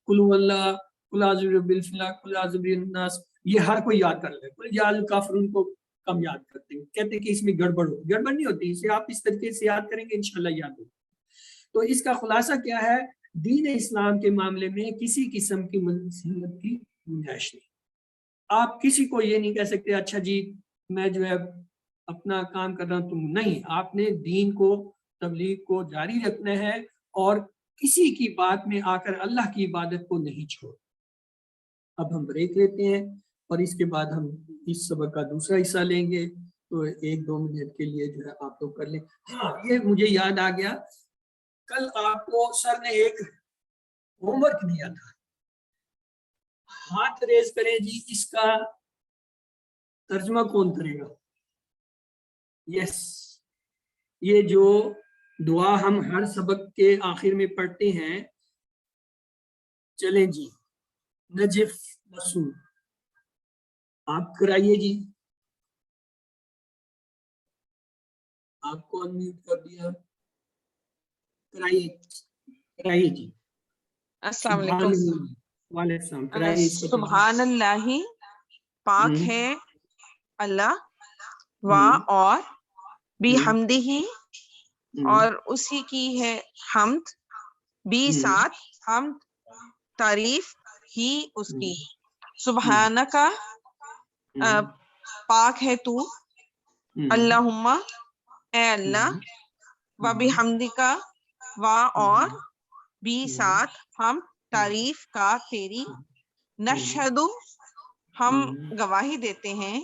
قل هو اللہ، قل اعوذ برب الفلق، قل اعوذ برب الناس، یہ ہر کوئی یاد کر لے. قل یا الکافرون کو کم یاد کرتے ہیں، کہتے ہیں کہ اس میں گڑبڑ ہو. گڑبڑ نہیں ہوتی، اسے آپ اس طریقے سے یاد کریں گے انشاءاللہ یاد ہوگا. تو اس کا خلاصہ کیا ہے؟ دین اسلام کے معاملے میں کسی قسم کی منصوبت کی گنجائش نہیں. آپ کسی کو یہ نہیں کہہ سکتے اچھا جی میں جو ہے اپنا کام کر رہا ہوں، تم نہیں. آپ نے دین کو، تبلیغ کو جاری رکھنا ہے اور کسی کی بات میں آ کر اللہ کی عبادت کو نہیں چھوڑ. اب ہم بریک لیتے ہیں اور اس کے بعد ہم اس سبق کا دوسرا حصہ لیں گے. تو 1-2 منٹ کے لیے جو ہے آپ لوگ کر لیں. ہاں یہ مجھے یاد آ گیا، کل آپ کو سر نے ایک ہوم ورک دیا تھا. ہاتھ ریز کریں جی، اس کا ترجمہ کون کرے گا؟ یس، یہ جو دعا ہم ہر سبق کے آخر میں پڑھتے ہیں، چلیں جی نجف مسعود آپ کرائیے جی. آپ کو انمیوٹ کر دیا، کرائیے جی. السلام علیکم. وعلیکم السلام. کرائیے اس کو. سبحان اللہ، پاک ہے اللہ، اور بھی حمدہ، اور اسی کی ہے حمد، بھی ساتھ حمد تعریف ہی اس کی. سبحانکا پاک ہے تو، اللہم اے اللہ، و بحمدکا اور بھی ساتھ ہم تعریف کا تیری، نشہد ہم گواہی دیتے ہیں،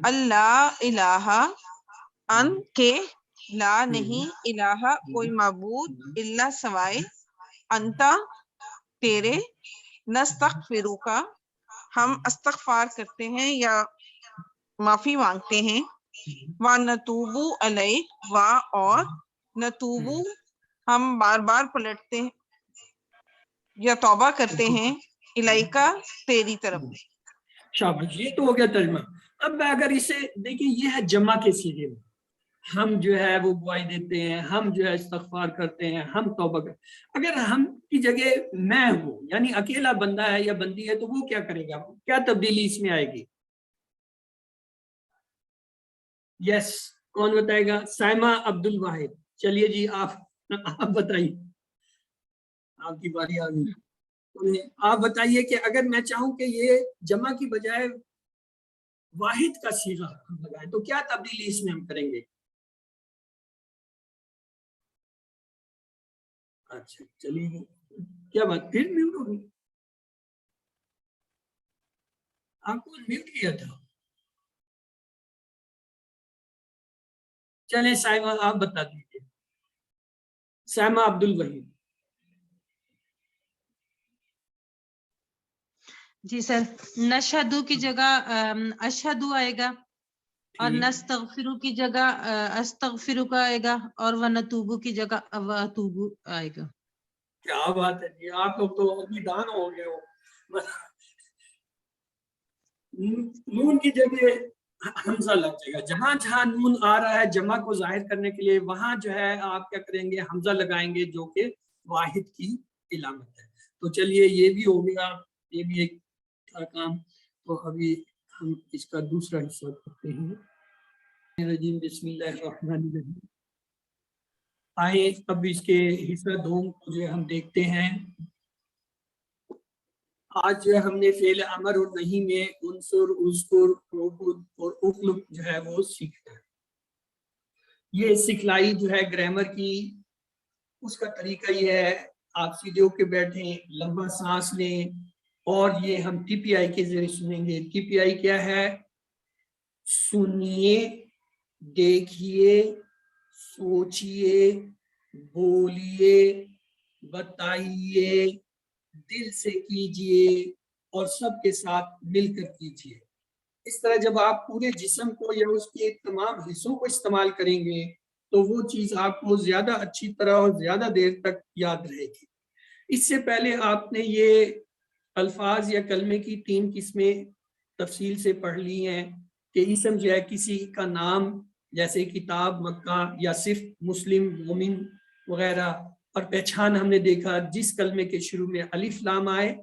اللہ الہ ان کے لا نہیں الہ کوئی معبود الا سوائے، انتا تیرے، نستغفرک ہم استغفار کرتے ہیں یا معافی مانگتے ہیں، وَنَتُوبُ عَلَيْكَ اور نتوبو ہم بار بار پلٹتے ہیں یا توبہ کرتے ہیں، الیکا تیری طرف. شاباش، یہ تو ہو گیا ترجمہ. اب اگر اسے دیکھیں، یہ ہے جمع کے صیغے میں، ہم جو ہے وہ گواہی دیتے ہیں، ہم جو ہے استغفار کرتے ہیں، ہم توبہ کرتے ہیں. اگر ہم کی جگہ میں ہوں، یعنی اکیلا بندہ ہے یا بندی ہے، تو وہ کیا کرے گا؟ کیا تبدیلی اس میں آئے گی؟ یس، کون بتائے گا؟ سائمہ عبد الواحد. چلیے جی آپ بتائیے، آپ کی باری آ گئی. آپ بتائیے کہ اگر میں چاہوں کہ یہ جمع کی بجائے واحد کا صیغہ ہم لگائیں تو کیا تبدیلی اس میں ہم کریں گے؟ اچھا چلیے، کیا بات پھر میوٹ ہو گئی؟ آپ کو میوٹ کیا تھا. چلیں سائمہ آپ بتا دیجیے، سائمہ عبد الوحید. جی سر، نشہدو کی جگہ اشہدو آئے گا، اور نستغفرو کی جگہ استغفرو کا آئے گا، اور ونتوبو کی جگہ واتوبو آئے گا. کیا بات ہے جی، آپ لوگ تو ابھی دان ہو گئے ہو. نون کی جگہ حمزہ لگ جائے گا. جہاں جہاں نون آ رہا ہے جمع کو ظاہر کرنے کے لیے، وہاں جو ہے آپ کیا کریں گے؟ حمزہ لگائیں گے، جو کہ واحد کی علامت ہے. تو چلیے یہ بھی ہو گیا، یہ بھی ایک تھا کام. تو ابھی ہم اس کا دوسرا حصہ کرتے ہیں. رجیم بسم اللہ الرحمن الرحیم. آئے اب اس کے حصہ دوم کو جو ہم دیکھتے ہیں. آج جو ہم نے فعل امر اور نہیں میں انصر، اذکر، اعبد اور اطلب جو ہے وہ سیکھنا ہے. یہ سکھلائی جو ہے گرامر کی، اس کا طریقہ یہ ہے آپ سیدھے ہو کے بیٹھیں، لمبا سانس لیں، اور یہ ہم ٹی پی آئی کے ذریعے سنیں گے. ٹی پی آئی کیا ہے؟ سنیے، دیکھیے، سوچیے، بولیے، بتائیے، دل سے کیجیے اور سب کے ساتھ مل کر کیجیے. اس طرح جب آپ پورے جسم کو یا اس کے تمام حصوں کو استعمال کریں گے تو وہ چیز آپ کو زیادہ اچھی طرح اور زیادہ دیر تک یاد رہے گی. اس سے پہلے آپ نے یہ الفاظ یا کلمے کی 3 قسمیں تفصیل سے پڑھ لی ہیں کہ اسم جو ہے کسی کا نام، جیسے کتاب، مکہ، یا صرف مسلم، مومن وغیرہ. اور پہچان ہم نے دیکھا جس کلمے کے شروع میں الف لام آئے،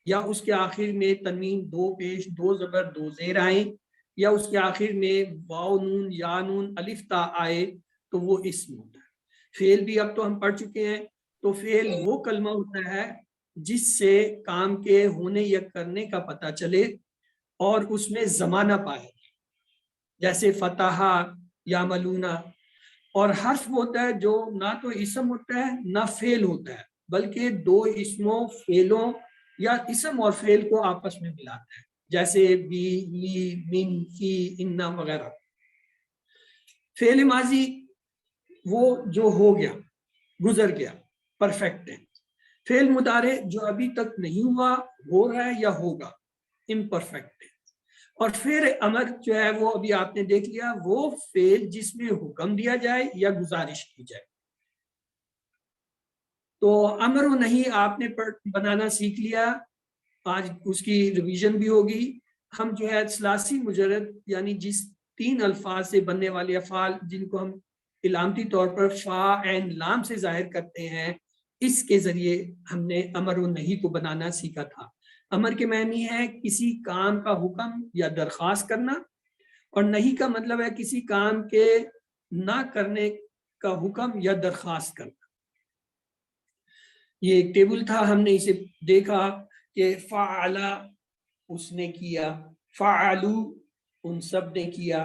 یا اس کے آخر میں تنوین 2 پیش 2 زبر 2 زیر آئیں، یا اس کے آخر میں واو نون یا نون الف تا آئے تو وہ اسم ہوتا ہے. فعل بھی اب تو ہم پڑھ چکے ہیں. تو فعل وہ کلمہ ہوتا ہے جس سے کام کے ہونے یا کرنے کا پتہ چلے اور اس میں زمانہ پائے، جیسے فتح یا ملونا. اور حرف ہوتا ہے جو نہ تو اسم ہوتا ہے نہ فعل ہوتا ہے، بلکہ 2 اسموں، فعلوں یا اسم اور فعل کو آپس میں ملاتا ہے، جیسے بی، لی، من، فی، انا وغیرہ. فعل ماضی وہ جو ہو گیا، گزر گیا، پرفیکٹ ہے. فعل مضارع جو ابھی تک نہیں ہوا، ہو رہا ہے یا ہوگا، امپرفیکٹ ہے. اور فعل امر جو ہے وہ ابھی آپ نے دیکھ لیا، وہ فعل جس میں حکم دیا جائے یا گزارش کی جائے. تو امر و نہیں آپ نے بنانا سیکھ لیا. آج اس کی ریویژن بھی ہوگی. ہم جو ہے ثلاثی مجرد یعنی جس 3 الفاظ سے بننے والے افعال جن کو ہم علامتی طور پر فا عین لام سے ظاہر کرتے ہیں، اس کے ذریعے ہم نے امر و نہیں کو بنانا سیکھا تھا. امر کے معنی ہے کسی کام کا حکم یا درخواست کرنا، اور نہیں کا مطلب ہے کسی کام کے نہ کرنے کا حکم یا درخواست کرنا. یہ ایک ٹیبل تھا، ہم نے اسے دیکھا کہ فعلا اس نے کیا، فعلو ان سب نے کیا،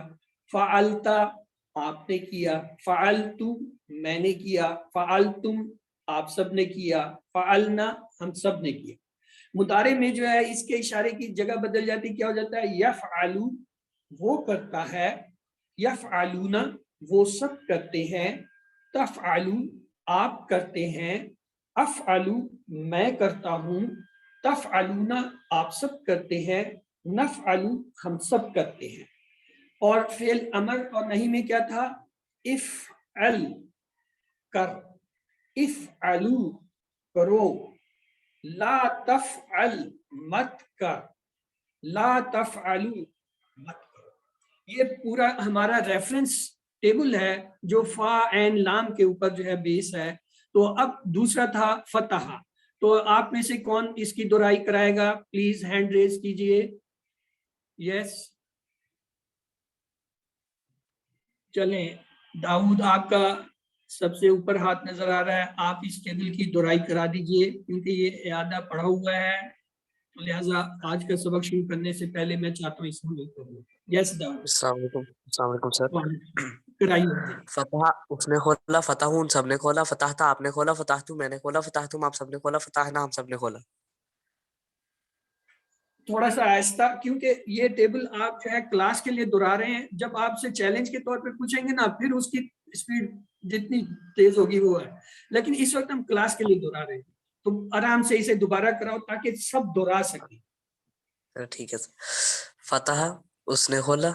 فعلتا آپ نے کیا، فعلتو میں نے کیا، فعلتم آپ سب نے کیا، فعلنا ہم سب نے کیا. مضارع میں جو ہے اس کے اشارے کی جگہ بدل جاتی، کیا ہو جاتا ہے؟ یفعلو وہ کرتا ہے، یفعلون وہ سب کرتے ہیں، تفعلو آپ کرتے ہیں، افعلو میں کرتا ہوں، تفعلون آپ سب کرتے ہیں، نفعلو ہم سب کرتے ہیں. اور فعل امر اور نہیں میں کیا تھا؟ افعل کر، افعلو کرو، لا تفعل مت کر، لا تفعلو مت کرو. یہ پورا ہمارا ریفرنس ٹیبل ہے جو فا عین لام کے اوپر جو ہے بیس ہے. تو اب دوسرا تھا فتح. تو آپ میں سے کون اس کی دہرائی کرائے گا؟ پلیز ہینڈ ریز کیجئے. یس چلیں، داؤد آپ کا سب سے اوپر ہاتھ نظر آ رہا ہے، آپ اس ٹیبل کی دہرائی کرا دیجئے کیونکہ یہ اعادہ پڑھا ہوا ہے، تو لہٰذا آج کا سبق شروع کرنے سے پہلے میں چاہتا ہوں اس کو کروں. یس داؤد. السلام علیکم سر. کرائیے. فتح اس نے کھولا، فتح ان سب نے کھولا، فتح تھا آپ نے کھولا، فتح تو میں نے کھولا، فتح تم آپ سب نے کھولا، فتح نا ہم سب نے کھولا. تھوڑا سا آہستہ، کیونکہ یہ ٹیبل آپ جو ہے کلاس کے لیے دہرا رہے ہیں. جب آپ سے چیلنج کے طور پہ پوچھیں گے نا پھر اس کی اسپیڈ جتنی تیز ہوگی وہ ہے، لیکن اس وقت ہم کلاس کے لیے دہرا رہے ہیں تو آرام سے اسے دوبارہ کراؤ تاکہ سب دہرا سکیں. ٹھیک ہے سر. فتح اس نے کھولا،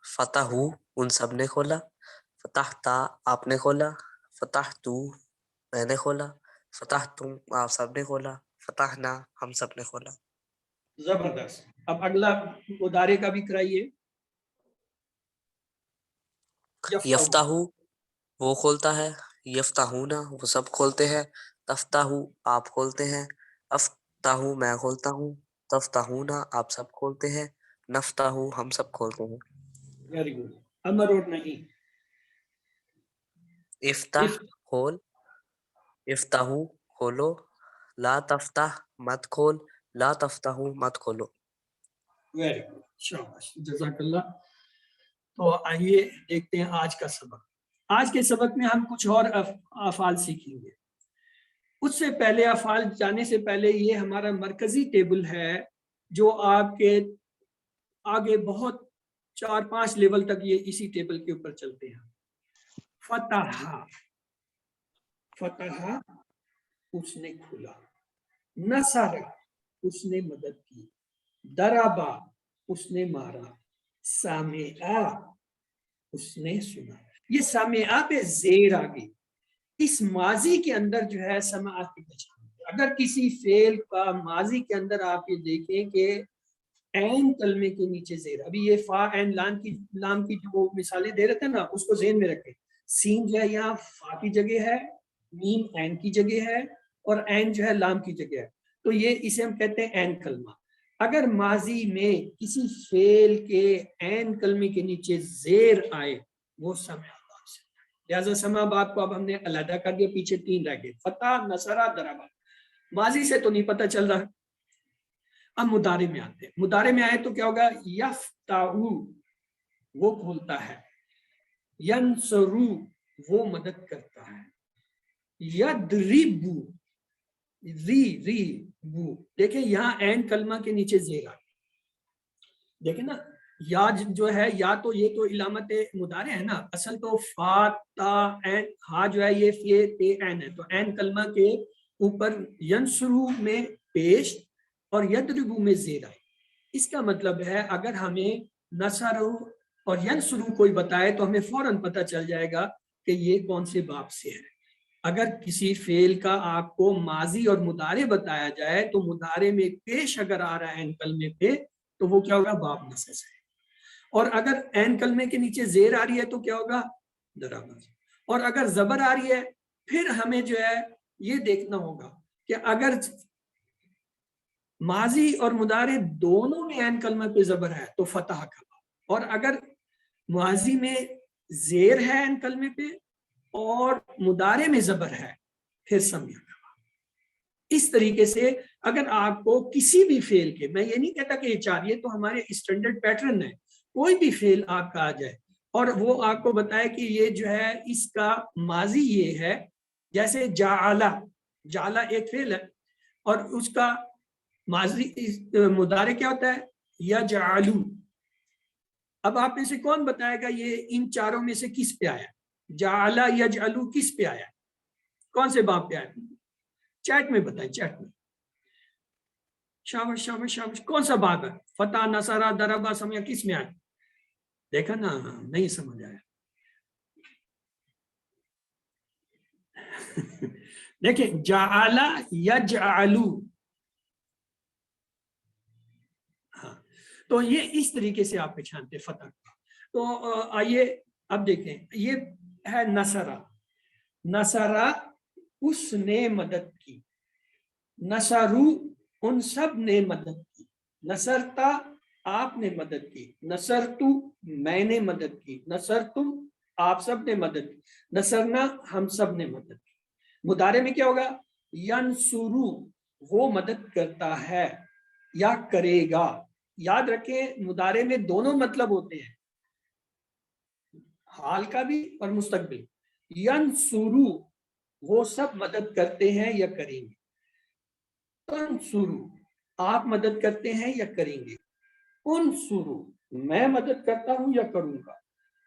فتح ان سب نے کھولا، فتح تا آپ نے کھولا، فتح تو میں نے کھولا، فتح تم آپ سب نے کھولا، فتح نا ہم سب نے کھولا. زبردست. اب اگلا مضارع کا بھی کرائیے. یفتح وہ کھولتا ہے، یفتحون وہ سب کھولتے ہیں، تفتح آپ کھولتے ہیں، افتحو میں کھولتا ہوں، تفتحونا آپ سب کھولتے ہیں، نفتحو ہم سب کھولتے ہیں. Very good. امر اور نہیں. افتح کھول، افتحو کھولو، لا تفتح مت کھول، لا تفتحو مت کھولو. Very good. شاباش، جزاک اللہ. تو آئیے دیکھتے ہیں آج کا سبق. آج کے سبق میں ہم کچھ اور افعال سیکھیں گے. اس سے پہلے افعال جانے سے پہلے یہ ہمارا مرکزی ٹیبل ہے جو آپ کے آگے بہت 4-5 لیول تک یہ اسی ٹیبل کے اوپر چلتے ہیں. فتح، فتح اس نے کھولا، نصر اس نے مدد کی، ضربا اس نے مارا، سامعا اس نے سنا. یہ سامعا پہ زیر آگے اس ماضی کے اندر جو ہے سماعت کی پہچان. اگر کسی فعل کا ماضی کے اندر آپ یہ دیکھیں کہ عین کلمے کے نیچے زیر، ابھی یہ فا عین لام کی جو مثالیں دے رہے تھے نا اس کو ذہن میں رکھیں. سین جو ہے یہاں فا کی جگہ ہے، میم عین کی جگہ ہے، اور عین جو ہے لام کی جگہ ہے. تو یہ اسے ہم کہتے ہیں عین کلمہ. اگر ماضی میں کسی فعل کے عین کلمے کے نیچے زیر آئے وہ سمع. لہذا سما بات کو اب ہم نے علیحدہ کر دیا، پیچھے 3 رہ گئے، فتح، نصرہ، ضربہ. ماضی سے تو نہیں پتہ چل رہا. اب مضارع میں آتے ہیں. مضارع میں آئے تو کیا ہوگا؟ یفتح وہ کھولتا ہے، ینصر وہ مدد کرتا ہے، یضرب دیکھیں یہاں عین کلمہ کے نیچے زیر آ. دیکھیں نا یا جو ہے، یا تو یہ تو علامت مضارع ہے نا، اصل تو فا تا عین ہا جو ہے یہ فے تے عین ہے. تو عین کلمہ کے اوپر ینصرو میں پیش اور یضربو میں زیر آئے. اس کا مطلب ہے اگر ہمیں نصرو اور ینصرو کوئی بتائے تو ہمیں فوراً پتہ چل جائے گا کہ یہ کون سے باب سے ہے. اگر کسی فعل کا آپ کو ماضی اور مضارع بتایا جائے تو مضارع میں پیش اگر آ رہا ہے عین کلمے پہ تو وہ کیا ہوگا؟ باب نصب ہے. اور اگر عین کلمے کے نیچے زیر آ رہی ہے تو کیا ہوگا؟ ضربہ. اور اگر زبر آ رہی ہے پھر ہمیں جو ہے یہ دیکھنا ہوگا کہ اگر ماضی اور مضارع دونوں میں عین کلمہ پہ زبر ہے تو فتح کا، اور اگر ماضی میں زیر ہے عین کلمے پہ اور مضارع میں زبر ہے پھر سمع کا. اس طریقے سے اگر آپ کو کسی بھی فعل کے، میں یہ نہیں کہتا کہ یہ 4، یہ تو ہمارے اسٹینڈرڈ پیٹرن ہے، کوئی بھی فعل آپ کا آ جائے اور وہ آپ کو بتائے کہ یہ جو ہے اس کا ماضی یہ ہے، جیسے جعلا، جعلا ایک فعل ہے اور اس کا ماضی مضارع کیا ہوتا ہے؟ یجعلو. اب آپ میں سے کون بتائے گا یہ ان چاروں میں سے کس پہ آیا؟ جعلا یجعلو کس پہ آیا؟ کون سے باب پہ آیا؟ چیٹ میں بتائیں، چیٹ میں. شاباش شاباش شاباش. کون سا باب ہے؟ فتح، نصرہ، ضربہ، سمع کس میں آیا؟ دیکھا نا، نہیں سمجھ آیا. دیکھیں جعل یجعلو، ہاں تو یہ اس طریقے سے آپ پہچانتے فتح کا. تو آئیے اب دیکھیں یہ ہے نصرہ. نصرہ اس نے مدد کی، نصرو ان سب نے مدد کی، نصرتا آپ نے مدد کی، نصرتو میں نے مدد کی، نصرتم آپ سب نے مدد کی، نصرنا ہم سب نے مدد کی. مضارع میں کیا ہوگا؟ ینصرو وہ مدد کرتا ہے یا کرے گا. یاد رکھیں مضارع میں دونوں مطلب ہوتے ہیں، حال کا بھی اور مستقبل. ینصرو وہ سب مدد کرتے ہیں یا کریں گے. تنصرو آپ مدد کرتے ہیں یا کریں گے. انصرو میں مدد کرتا ہوں یا کروں گا.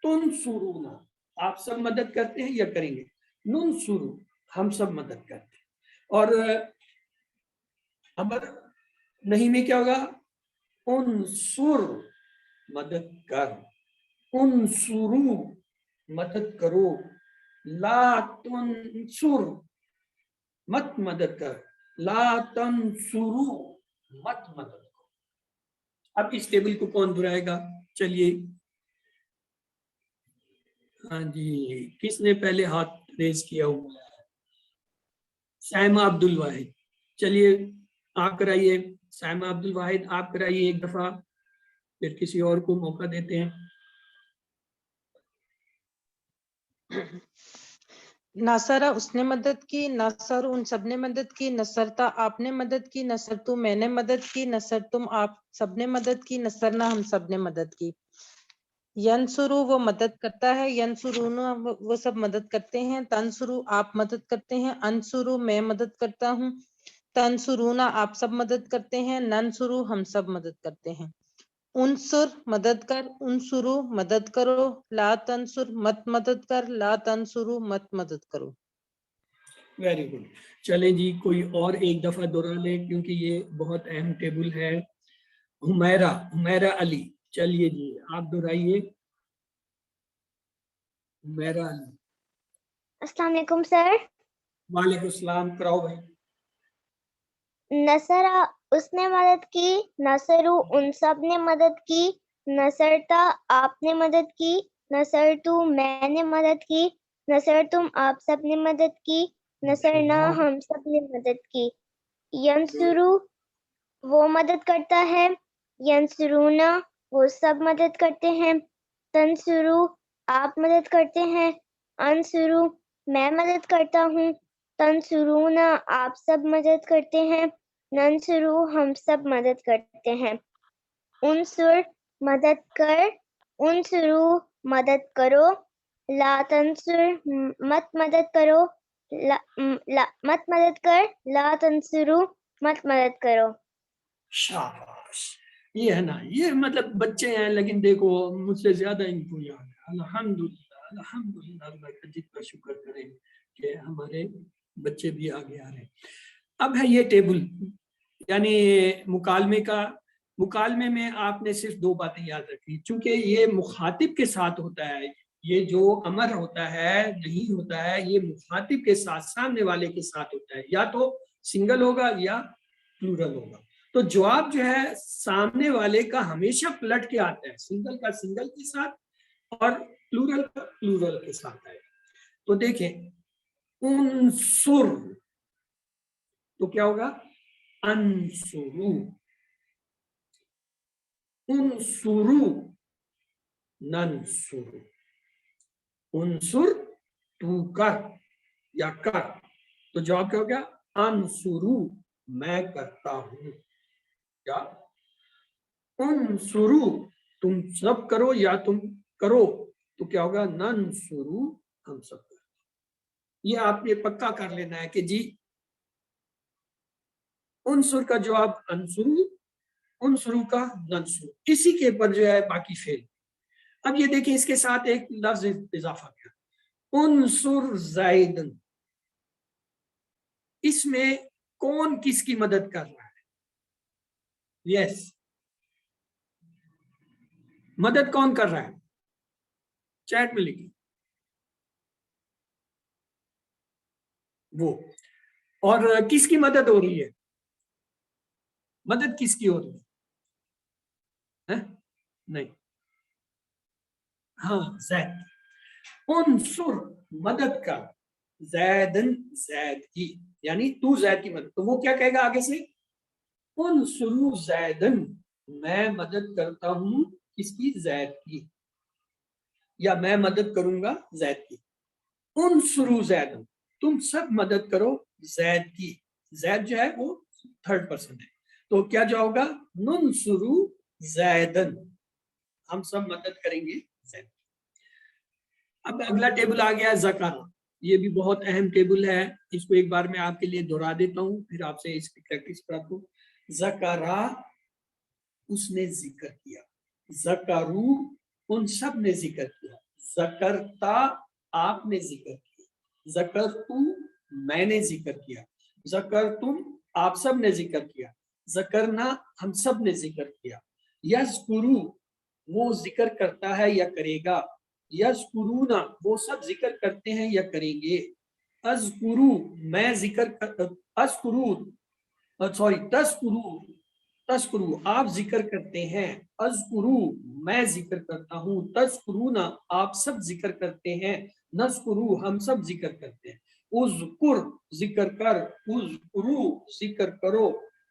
تنصرونا آپ سب مدد کرتے ہیں یا کریں گے. ننصرو ہم سب مدد کرتے ہیں. اور امر نہیں میں کیا ہوگا؟ انصر مدد کر، انصرو مدد کرو، لا تنصر مت مدد کر، لا تنصرو مت مدد کرو. اب اس ٹیبل کو کون دہرائے گا؟ چلیے ہاں جی، کس نے پہلے ہاتھ ریز کیا ہوا؟ سائمہ عبد الواحد. چلیے آپ کرائیے. سائمہ عبد الواحد آپ کرائیے ایک دفعہ, پھر کسی اور کو موقع دیتے ہیں. ناصرہ اس نے مدد کی، ناصر ان سب نے مدد کی، نصرتا آپ نے مدد کی، نصرتو میں نے مدد کی، نصر تم آپ سب نے مدد کی، نصرنا ہم سب نے مدد کی. ینصرو وہ مدد کرتا ہے، ینصرون وہ سب مدد کرتے ہیں، تنصرو آپ مدد کرتے ہیں، انصرو میں مدد کرتا ہوں، تنصرون آپ سب مدد کرتے ہیں، ننصرو ہم سب مدد کرتے ہیں. انصر مدد کر، انصرو مدد کرو، لا تنصر مت مدد کر، لا تنصرو مت مدد کرو. Very good. چلیں جی کوئی اور ایک دفعہ دہرا لیں کیونکہ یہ بہت اہم ٹیبل ہے. حمیرہ علی, چلیے جی آپ دہرائیے. حمیرہ علی. السلام علیکم سر. وعلیکم السلام, کراؤ بھائی. نصرہ اس نے مدد کی، نصرو ان سب نے مدد کی، نصرتا آپ نے مدد کی، نصرتو میں نے مدد کی، نصرتم آپ سب نے مدد کی، نصرنا ہم سب نے مدد کی. ینصرو وہ مدد کرتا ہے، ینصرونا وہ سب مدد کرتے ہیں، تنصرو آپ مدد کرتے ہیں، انصرو میں مدد کرتا ہوں، تنصرون آپ سب مدد کرتے ہیں، ننصرو ہم سب مدد کرتے ہیں. انصر مدد کر، انصرو مدد کرو، لا تنصر مت مدد کرو، مت مدد کر، لا تنصرو مت مدد کرو. شاباش. یہ ہے نا, یہ مطلب بچے ہیں لیکن دیکھو مجھ سے زیادہ ان کو یاد ہے. الحمدللہ الحمدللہ, اللہ کا جتنا شکر کریں کہ ہمارے بچے بھی آگے آ رہے ہیں. اب ہے یہ ٹیبل, یعنی مکالمے کا. مکالمے میں آپ نے صرف دو باتیں یاد رکھی, چونکہ یہ مخاطب کے ساتھ ہوتا ہے. یہ جو امر ہوتا ہے نہیں ہوتا ہے, یہ مخاطب کے ساتھ سامنے والے کے ساتھ ہوتا ہے, یا تو سنگل ہوگا یا پلورل ہوگا. تو جواب جو ہے سامنے والے کا ہمیشہ پلٹ کے آتا ہے, سنگل کا سنگل کے ساتھ اور پلورل کا پلورل کے ساتھ آئے. تو دیکھیں انصر تو کیا ہوگا, انصرو. انصرو ننصرو. انصر تو کر یا کر, تو جواب کیا ہو گیا, انصرو میں کرتا ہوں. کیا انصرو تم سب کرو یا تم کرو, تو کیا ہوگا, ننصرو ہم سب کرو. یہ آپ نے پکا کر لینا ہے کہ جی انصر کا جواب انصرو, انصرو کا ننصرو, اسی کے پر جو ہے باقی فعل. اب یہ دیکھیں اس کے ساتھ ایک لفظ اضافہ کیا, انصر زیدن. اس میں کون کس کی مدد کر رہا ہے؟ یس, مدد کون کر رہا ہے؟ چیٹ میں لکھیں وہ. اور کس کی مدد ہو رہی ہے؟ مدد کس کی ہو رہی ہے؟ نہیں, ہاں زید. انصر مدد کا, زیدن زید کی, یعنی تو زید کی مدد. تو وہ کیا کہے گا آگے سے, انصرو زیدن میں مدد کرتا ہوں کس کی, زید کی, یا میں مدد کروں گا زید کی. انصرو زیدن تم سب مدد کرو زید کی. زید جو ہے وہ تھرڈ پرسن ہے, تو کیا جو ہوگا, ننصرو زیدن ہم سب مدد کریں گے زید. اب اگلا ٹیبل آ گیا ذکر. یہ بھی بہت اہم ٹیبل ہے, اس کو ایک بار میں آپ کے لیے دہرا دیتا ہوں پھر آپ سے اس کی پریکٹس کراتا ہوں. ذکرا اس نے ذکر کیا, ذکرو ان سب نے ذکر کیا, ذکرتا آپ نے ذکر کیا, ذکرتو میں نے ذکر کیا, ذکرتم آپ سب نے ذکر کیا, ذکرنا ہم سب نے ذکر کیا. یذکرو وہ ذکر کرتا ہے یا کرے گا, یذکرون وہ سب ذکر کرتے ہیں یا کریں گے, اذکرو میں ذکر اذکرو سوری تذکرو تذکرو آپ ذکر کرتے ہیں, اذکرو میں ذکر کرتا ہوں, تذکرون آپ سب ذکر کرتے ہیں, نذکرو ہم سب ذکر کرتے ہیں. اذکر ذکر کر, اذکرو ذکر کرو,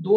2